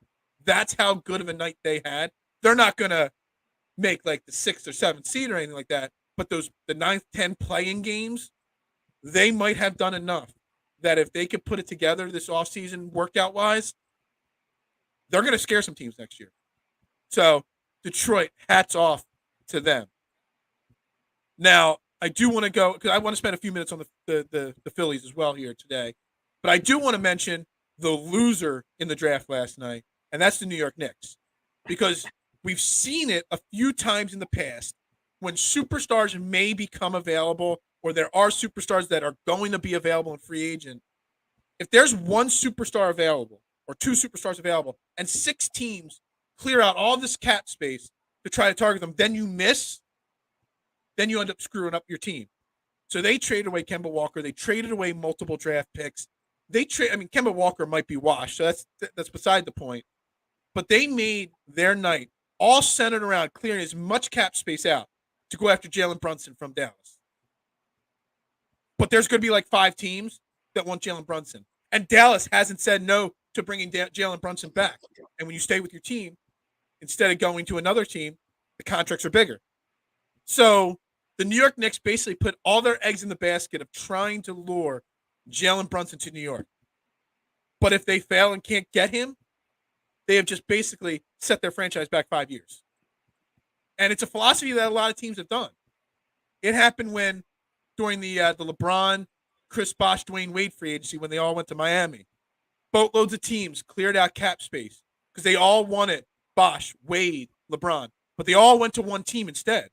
That's how good of a night they had. They're not going to make like the 6th or 7th seed or anything like that. But the 9th, 10th playing games, they might have done enough that if they could put it together this offseason workout-wise, they're going to scare some teams next year. So, Detroit, hats off to them. Now, I do want to go, because I want to spend a few minutes on the Phillies as well here today. But I do want to mention the loser in the draft last night, and that's the New York Knicks. Because we've seen it a few times in the past when superstars may become available, or there are superstars that are going to be available in free agent. If there's one superstar available, or 2 superstars available, and 6 teams clear out all this cap space to try to target them, then you miss, then you end up screwing up your team. So they traded away Kemba Walker. They traded away multiple draft picks. Kemba Walker might be washed, so that's beside the point. But they made their night all centered around clearing as much cap space out to go after Jalen Brunson from Dallas. But there's going to be like 5 teams that want Jalen Brunson. And Dallas hasn't said no to bringing Jalen Brunson back. And when you stay with your team, instead of going to another team, the contracts are bigger. So the New York Knicks basically put all their eggs in the basket of trying to lure Jalen Brunson to New York. But if they fail and can't get him, they have just basically set their franchise back 5 years. And it's a philosophy that a lot of teams have done. It happened during the LeBron, Chris Bosh, Dwayne Wade free agency when they all went to Miami. Boatloads of teams cleared out cap space because they all wanted Bosh, Wade, LeBron, but they all went to one team instead.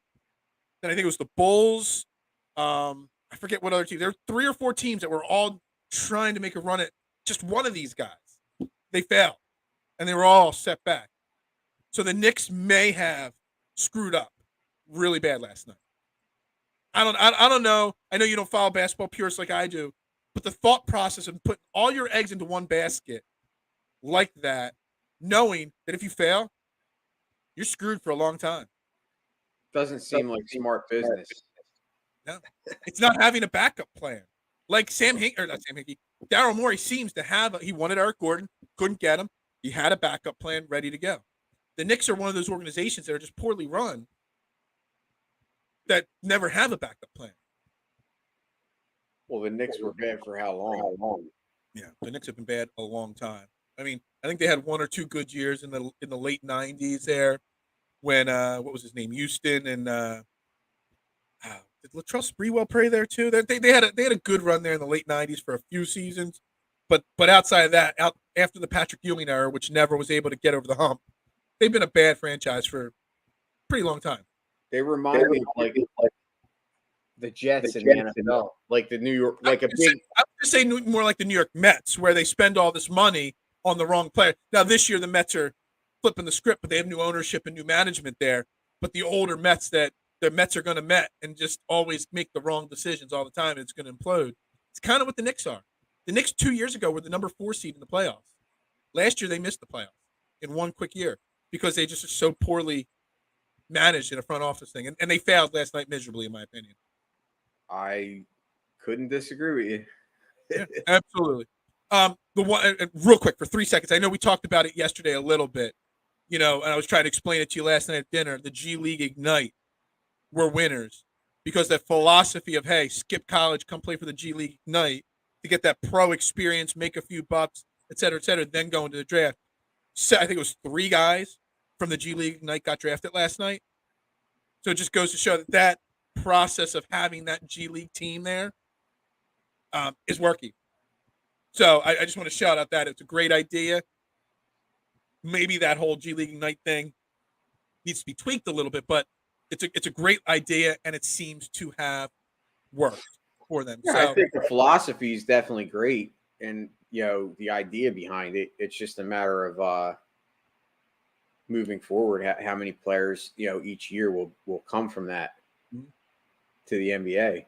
Then I think it was the Bulls. I forget what other team. There were 3 or 4 teams that were all trying to make a run at just one of these guys. They failed, and they were all set back. So the Knicks may have screwed up really bad last night. I don't know. I know you don't follow basketball purists like I do, but the thought process of putting all your eggs into one basket like that, knowing that if you fail, you're screwed for a long time. Doesn't seem like smart business. No, it's not having a backup plan. Like Daryl Morey seems to have. He wanted Eric Gordon, couldn't get him. He had a backup plan ready to go. The Knicks are one of those organizations that are just poorly run that never have a backup plan. Well, the Knicks were bad for how long? Yeah, the Knicks have been bad a long time. I mean, I think they had 1 or 2 good years in the late '90s there when what was his name, Houston and did Latrell Sprewell play there too? They had a good run there in the late '90s for a few seasons, but outside of that, after the Patrick Ewing era, which never was able to get over the hump, they've been a bad franchise for a pretty long time. They remind me of like the Jets in the NFL, like the New York, like a big. I would just say more like the New York Mets, where they spend all this money on the wrong player. Now this year the Mets are flipping the script, but they have new ownership and new management there. But the older Mets that the Mets are going to Met and just always make the wrong decisions all the time, and it's going to implode. It's kind of what the Knicks are. The Knicks 2 years ago were the number 4 seed in the playoffs. Last year they missed the playoffs in one quick year because they just are so poorly managed in a front office thing, and they failed last night miserably, in my opinion. I couldn't disagree with you. Yeah, absolutely. The one real quick for 3 seconds. I know we talked about it yesterday a little bit, and I was trying to explain it to you last night at dinner. The G League Ignite were winners because that philosophy of, hey, skip college, come play for the G League Ignite to get that pro experience, make a few bucks, et cetera, then go into the draft. So I think it was 3 guys from the G League Ignite got drafted last night. So it just goes to show that process of having that G League team there is working. So I just want to shout out that it's a great idea. Maybe that whole G League Ignite thing needs to be tweaked a little bit, but it's a great idea, and it seems to have worked for them. Yeah, so I think the philosophy is definitely great, and the idea behind it. It's just a matter of moving forward. How many players each year will come from that to the NBA?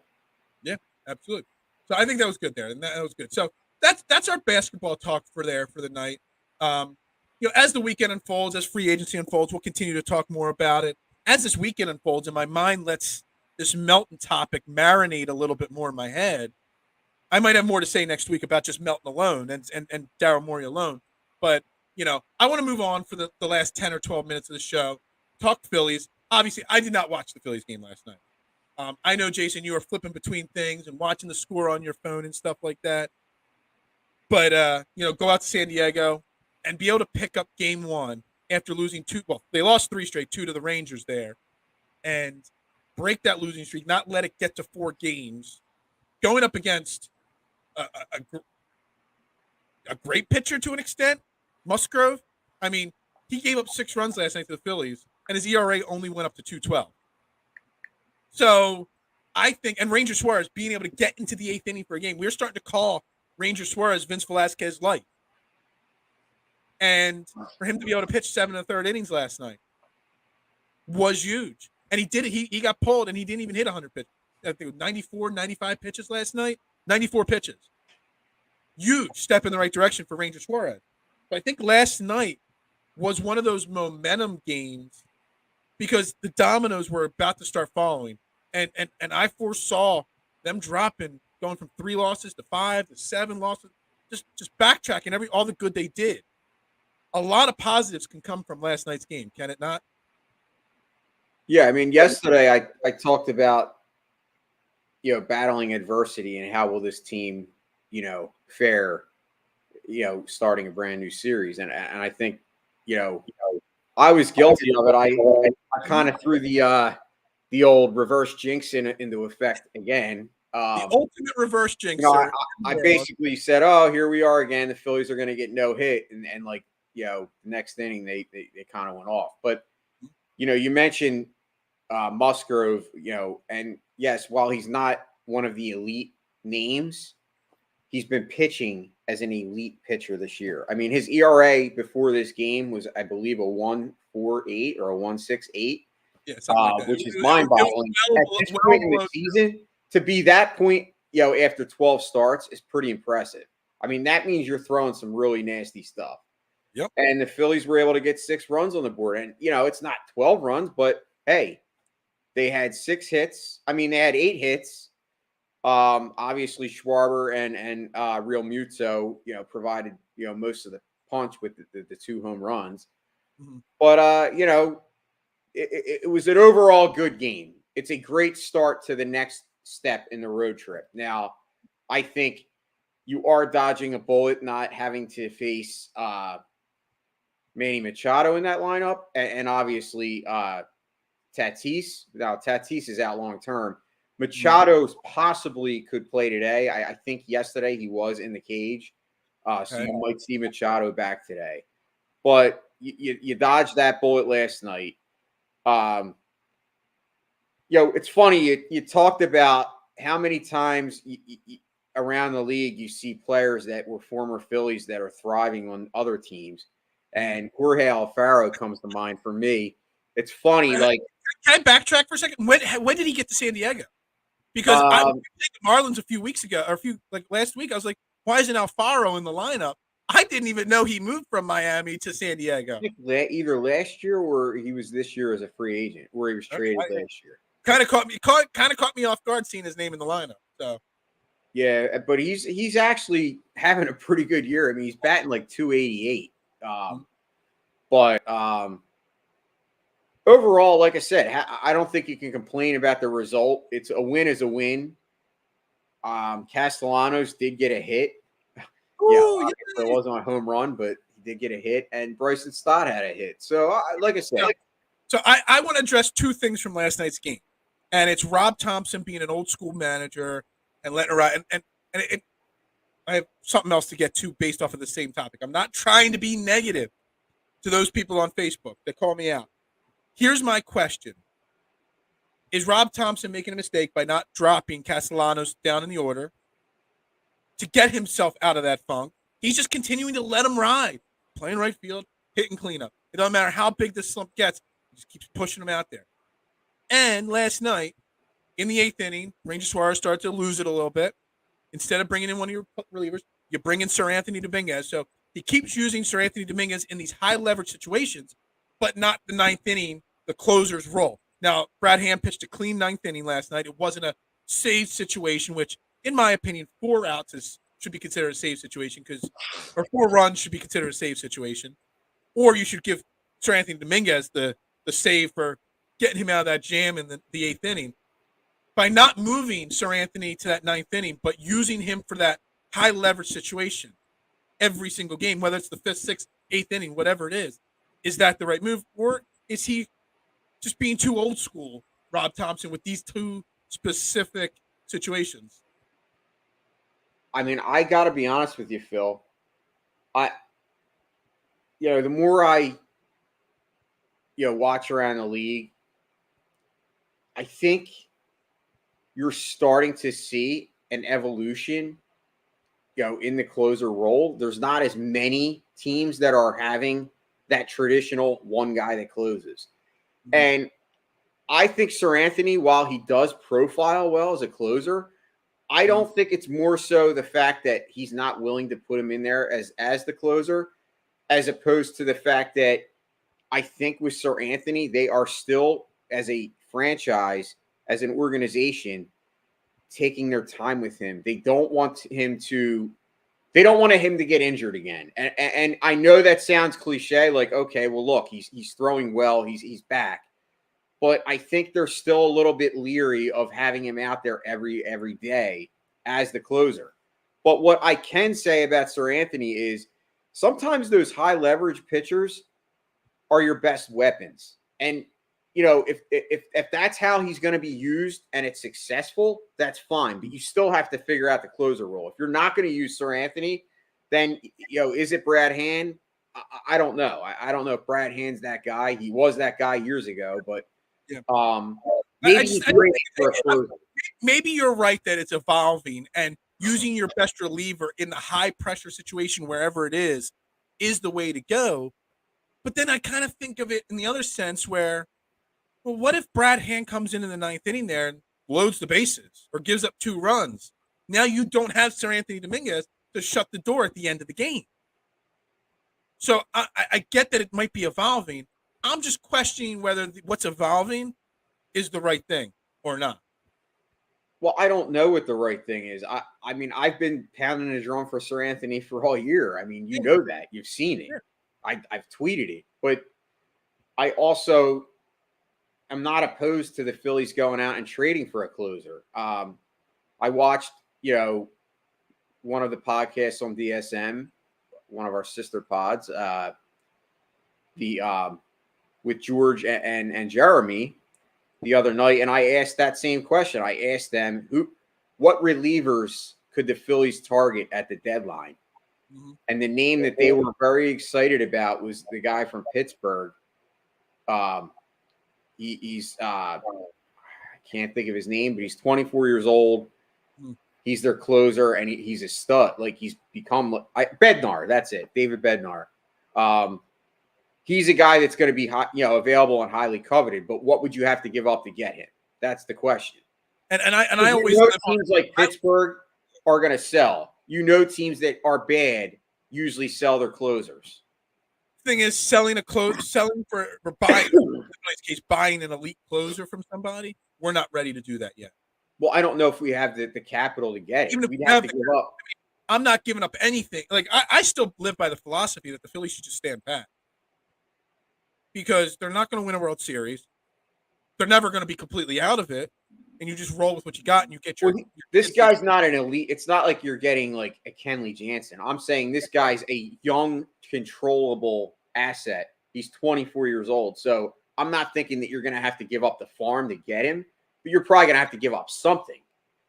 Yeah, absolutely. So I think that was good there, and that was good. So that's our basketball talk for the night. As the weekend unfolds, as free agency unfolds, we'll continue to talk more about it. As this weekend unfolds, in my mind, lets this Melton topic marinate a little bit more in my head. I might have more to say next week about just Melton alone and Daryl Morey alone. But, I want to move on for the last 10 or 12 minutes of the show. Talk Phillies. Obviously, I did not watch the Phillies game last night. I know, Jason, you were flipping between things and watching the score on your phone and stuff like that. But, go out to San Diego and be able to pick up game 1 after losing 2. Well, they lost 3 straight, 2 to the Rangers there. And break that losing streak, not let it get to 4 games. Going up against a great pitcher to an extent, Musgrove. I mean, he gave up 6 runs last night to the Phillies, and his ERA only went up to 2.12. So I think, and Ranger Suarez being able to get into the 8th inning for a game, we're starting to call Ranger Suarez Vince Velasquez light. And for him to be able to pitch 7 1/3 innings last night was huge. And he did it. He got pulled, and he didn't even hit 100 pitches. I think it was 94, 95 pitches last night. 94 pitches. Huge step in the right direction for Ranger Suarez. But I think last night was one of those momentum games because the dominoes were about to start falling. And I foresaw them dropping, going from 3 losses to 5 to 7 losses, just backtracking all the good they did. A lot of positives can come from last night's game, can it not? Yeah, I mean, yesterday I talked about battling adversity and how will this team fare starting a brand new series, and I think I was guilty of it. I kind of threw the old reverse jinx into effect again. The ultimate reverse jinx. I basically said, "Oh, here we are again. The Phillies are going to get no hit," and the next inning they kind of went off. But you mentioned Musgrove, and yes, while he's not one of the elite names, he's been pitching as an elite pitcher this year. I mean, his ERA before this game was, I believe, a 1.48 or a 1.68, which is mind-boggling. At this point in the season, to be that point, after 12 starts is pretty impressive. I mean, that means you're throwing some really nasty stuff. Yep. And the Phillies were able to get 6 runs on the board. And, it's not 12 runs, but, hey, they had 6 hits. I mean, they had 8 hits. Obviously, Schwarber and Real Muto, provided, most of the punch with the 2 home runs. Mm-hmm. But, it was an overall good game. It's a great start to the next step in the road trip. Now, I think you are dodging a bullet not having to face Manny Machado in that lineup, and obviously Tatis. Now, Tatis is out long term, Machado possibly could play today. I think yesterday he was in the cage. So you might see Machado back today. But you dodged that bullet last night. It's funny. You talked about how many times around the league you see players that were former Phillies that are thriving on other teams. And Jorge Alfaro comes to mind for me. It's funny. Like, can I backtrack for a second? When did he get to San Diego? Because I was the Marlins a few weeks ago, or last week. I was like, why isn't Alfaro in the lineup? I didn't even know he moved from Miami to San Diego. Either last year or he was this year as a free agent, where he was traded last year. Kind of caught me off guard seeing his name in the lineup. So yeah, but he's actually having a pretty good year. I mean, he's batting like 288. But overall, like I said, I don't think you can complain about the result. It's a win is a win. Castellanos did get a hit. It wasn't a home run, but he did get a hit, and Bryson Stott had a hit. So, like I said. So I want to address two things from last night's game. And it's Rob Thompson being an old school manager and letting her out. And I have something else to get to based off of the same topic. I'm not trying to be negative to those people on Facebook that call me out. Here's my question. Is Rob Thompson making a mistake by not dropping Castellanos down in the order to get himself out of that funk? He's just continuing to let him ride, playing right field, hitting cleanup. It doesn't matter how big this slump gets. He just keeps pushing him out there. And last night, in the 8th inning, Ranger Suarez started to lose it a little bit. Instead of bringing in one of your relievers, you bring in Sir Anthony Dominguez. So he keeps using Sir Anthony Dominguez in these high-leverage situations, but not the 9th inning, the closer's role. Now, Brad Hand pitched a clean 9th inning last night. It wasn't a save situation, which, in my opinion, 4 outs should be considered a save situation, or 4 runs should be considered a save situation. Or you should give Sir Anthony Dominguez the save for getting him out of that jam in the 8th inning. By not moving Sir Anthony to that 9th inning, but using him for that high leverage situation every single game, whether it's the 5th, 6th, 8th inning, whatever it is that the right move? Or is he just being too old school, Rob Thompson, with these two specific situations? I mean, I got to be honest with you, Phil. The more I, watch around the league, I think you're starting to see an evolution, in the closer role. There's not as many teams that are having that traditional one guy that closes. Mm-hmm. And I think Sir Anthony, while he does profile well as a closer, I don't think it's more so the fact that he's not willing to put him in there as the closer, as opposed to the fact that I think with Sir Anthony, they are still, as a franchise, as an organization, taking their time with him. They don't want him to get injured again. And I know that sounds cliche, like, okay, well, look, he's throwing well, he's back. But I think they're still a little bit leery of having him out there every day as the closer. But what I can say about Sir Anthony is sometimes those high leverage pitchers are your best weapons. And, if that's how he's going to be used and it's successful, that's fine. But you still have to figure out the closer role. If you're not going to use Sir Anthony, then, is it Brad Hand? I don't know. I don't know if Brad Hand's that guy. He was that guy years ago, but maybe you're right that it's evolving, and using your best reliever in the high pressure situation, wherever it is the way to go. But then I kind of think of it in the other sense where, well, what if Brad Hand comes in the 9th inning there and loads the bases or gives up 2 runs? Now you don't have Sir Anthony Dominguez to shut the door at the end of the game. So I get that it might be evolving. I'm just questioning whether what's evolving is the right thing or not. Well, I don't know what the right thing is. I mean, I've been pounding the drum for Sir Anthony for all year. I mean, you know that. You've seen it. Sure. I've tweeted it. But I also am not opposed to the Phillies going out and trading for a closer. I watched, one of the podcasts on DSM, one of our sister pods, with George and Jeremy, the other night, and I asked that same question. I asked them what relievers could the Phillies target at the deadline, and the name that they were very excited about was the guy from Pittsburgh. He's I can't think of his name, but he's 24 years old. He's their closer, and he's a stud. Like, he's become Bednar. That's it, David Bednar. He's a guy that's going to be available and highly coveted. But what would you have to give up to get him? That's the question. And I always teams like Pittsburgh are going to sell. Teams that are bad usually sell their closers. Thing is, selling for buying, in this case, buying an elite closer from somebody. We're not ready to do that yet. Well, I don't know if we have the capital to get it. Even if we'd have to give up. I'm not giving up anything. Like, I still live by the philosophy that the Phillies should just stand pat, because they're not going to win a World Series. They're never going to be completely out of it, and you just roll with what you got, and you get your. This guy's not an elite. It's not like you're getting like a Kenley Jansen. I'm saying this guy's a young, controllable asset. He's 24 years old, so I'm not thinking that you're going to have to give up the farm to get him, but you're probably going to have to give up something.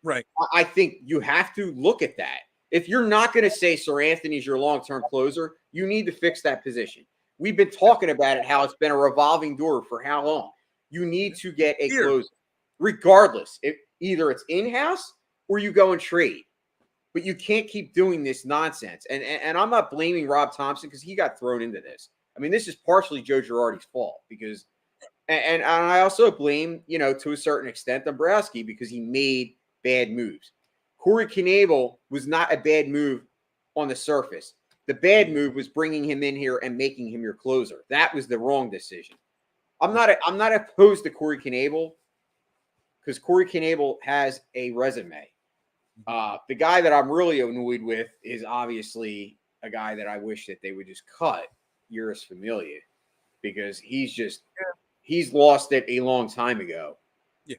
Right. I think you have to look at that. If you're not going to say Sir Anthony's your long-term closer, you need to fix that position. We've been talking about it, how it's been a revolving door for how long. You need to get a closer, regardless. Either it's in-house or you go and trade. But you can't keep doing this nonsense. And I'm not blaming Rob Thompson because he got thrown into this. I mean, this is partially Joe Girardi's fault because – and I also blame, to a certain extent, Dombrowski because he made bad moves. Corey Knebel was not a bad move on the surface. The bad move was bringing him in here and making him your closer. That was the wrong decision. I'm not opposed to Corey Knebel because Corey Knebel has a resume. The guy that I'm really annoyed with is obviously a guy that I wish that they would just cut, Uris Familia, because he's lost it a long time ago. Yeah.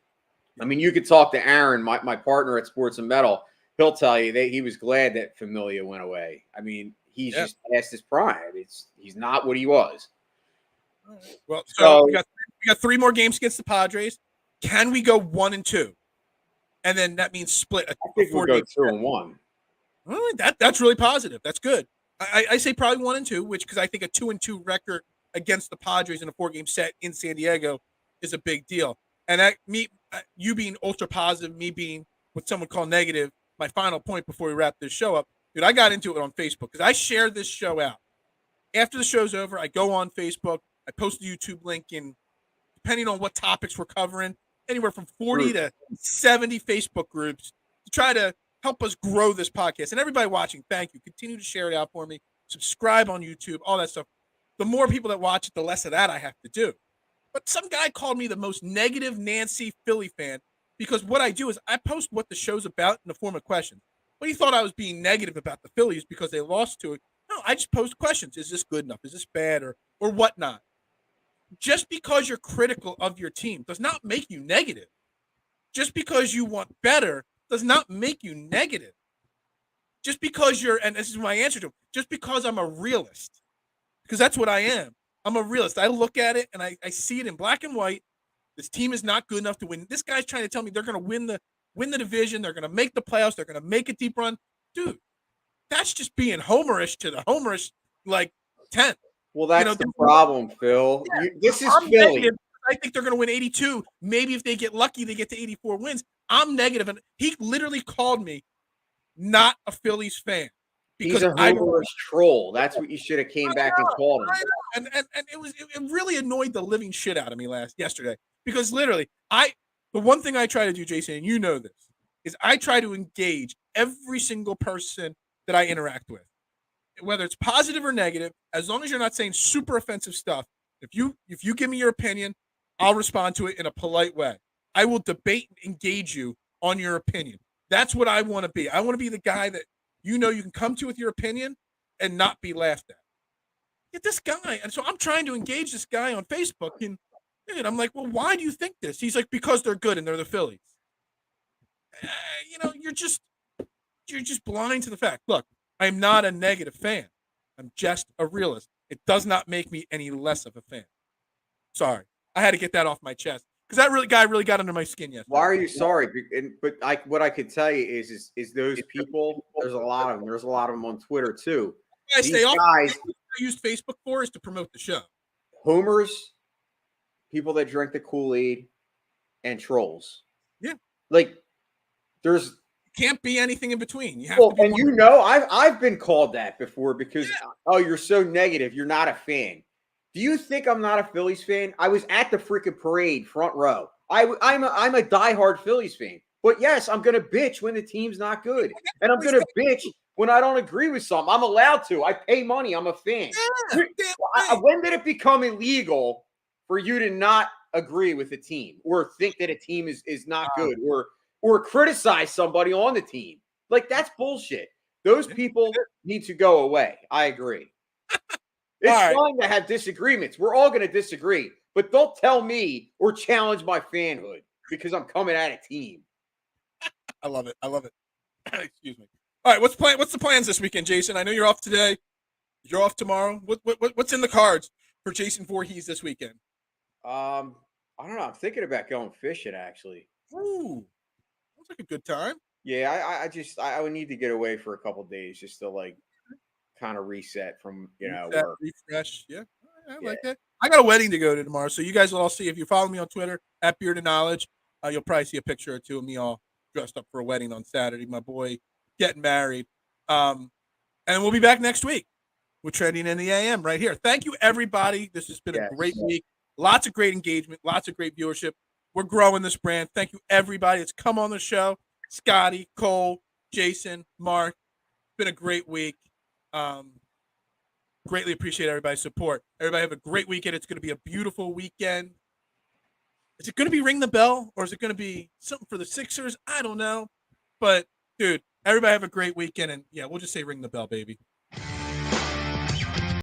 I mean, you could talk to Aaron, my partner at Sports and Metal. He'll tell you that he was glad that Familia went away. I mean, he's just past his prime. He's not what he was. Well, so we got 3 more games against the Padres. Can we go 1-2? And then that means split. I think we'll go 2-1. Well, that's really positive. That's good. I say probably 1-2, because I think a 2-2 record against the Padres in a 4-game set in San Diego is a big deal. And you being ultra positive, me being what some would call negative. My final point before we wrap this show up, dude, I got into it on Facebook because I shared this show out. After the show's over, I go on Facebook, I post the YouTube link, and depending on what topics we're covering, anywhere from 40 to 70 Facebook groups to try to help us grow this podcast. And everybody watching, thank you. Continue to share it out for me. Subscribe on YouTube, all that stuff. The more people that watch it, the less of that I have to do. But some guy called me the most negative Nancy Philly fan because what I do is I post what the show's about in the form of questions. But he thought I was being negative about the Phillies because they lost to it. No, I just post questions. Is this good enough? Is this bad or whatnot? Just because you're critical of your team does not make you negative. Just because you want better does not make you negative. Just because and this is my answer to him, just because I'm a realist, because that's what I am. I'm a realist. I look at it and I see it in black and white. This team is not good enough to win. This guy's trying to tell me they're going to win the division. They're going to make the playoffs. They're going to make a deep run. Dude, that's just being homerish to the homerish, 10. Well, that's the problem, Phil. Yeah, this is Philly. Negative. I think they're going to win 82. Maybe if they get lucky, they get to 84 wins. I'm negative. And he literally called me not a Phillies fan. Because he's a homerish troll. That's what you should have came back and called him. And it really annoyed the living shit out of me yesterday. Because literally, the one thing I try to do, Jason, and you know this, is I try to engage every single person that I interact with. Whether it's positive or negative, as long as you're not saying super offensive stuff, if you give me your opinion, I'll respond to it in a polite way. I will debate and engage you on your opinion. That's what I want to be. I want to be the guy that you can come to with your opinion and not be laughed at. Get this guy. And so I'm trying to engage this guy on Facebook, and I'm like, well, why do you think this? He's like, because they're good and they're the Phillies. You're just blind to the fact. Look, I'm not a negative fan. I'm just a realist. It does not make me any less of a fan. Sorry. I had to get that off my chest. because that guy really got under my skin yesterday. Why are you sorry? But what I could tell you is those people. There's a lot of them. There's a lot of them on Twitter too. These guys I used Facebook for is to promote the show. Homers, people that drink the Kool-Aid, and trolls. Yeah, like there's can't be anything in between. You have to be and you know, I've been called that before because oh, you're so negative. You're not a fan. Do you think I'm not a Phillies fan? I was at the freaking parade, front row. I'm a diehard Phillies fan. But yes, I'm gonna bitch when the team's not good, and I'm gonna bitch when I don't agree with something. I'm allowed to. I pay money. I'm a fan. When did it become illegal for you to not agree with a team or think that a team is not good or criticize somebody on the team? Like, that's bullshit. Those people need to go away. I agree. It's fine to have disagreements. We're all going to disagree, but don't tell me or challenge my fanhood because I'm coming at a team. I love it. Excuse me. All right, what's the plans this weekend, Jason? I know you're off today. You're off tomorrow. What's in the cards for Jason Voorhees this weekend? I don't know. I'm thinking about going fishing, actually. Ooh, looks like a good time. Yeah, I would need to get away for a couple of days just to like kind of reset from work. Refresh. Yeah, I like that. I got a wedding to go to tomorrow, so you guys will all see. If you follow me on Twitter at Beard of Knowledge, you'll probably see a picture or two of me all dressed up for a wedding on Saturday. My boy getting married, and we'll be back next week. We're trending in the AM right here. Thank you, everybody. This has been a great week. Lots of great engagement. Lots of great viewership. We're growing this brand. Thank you, everybody. It's come on the show. Scotty, Cole, Jason, Mark. It's been a great week. Greatly appreciate everybody's support. Everybody have a great weekend. It's going to be a beautiful weekend. Is it going to be Ring the Bell or is it going to be something for the Sixers? I don't know. But, dude, everybody have a great weekend. And, yeah, we'll just say Ring the Bell, baby.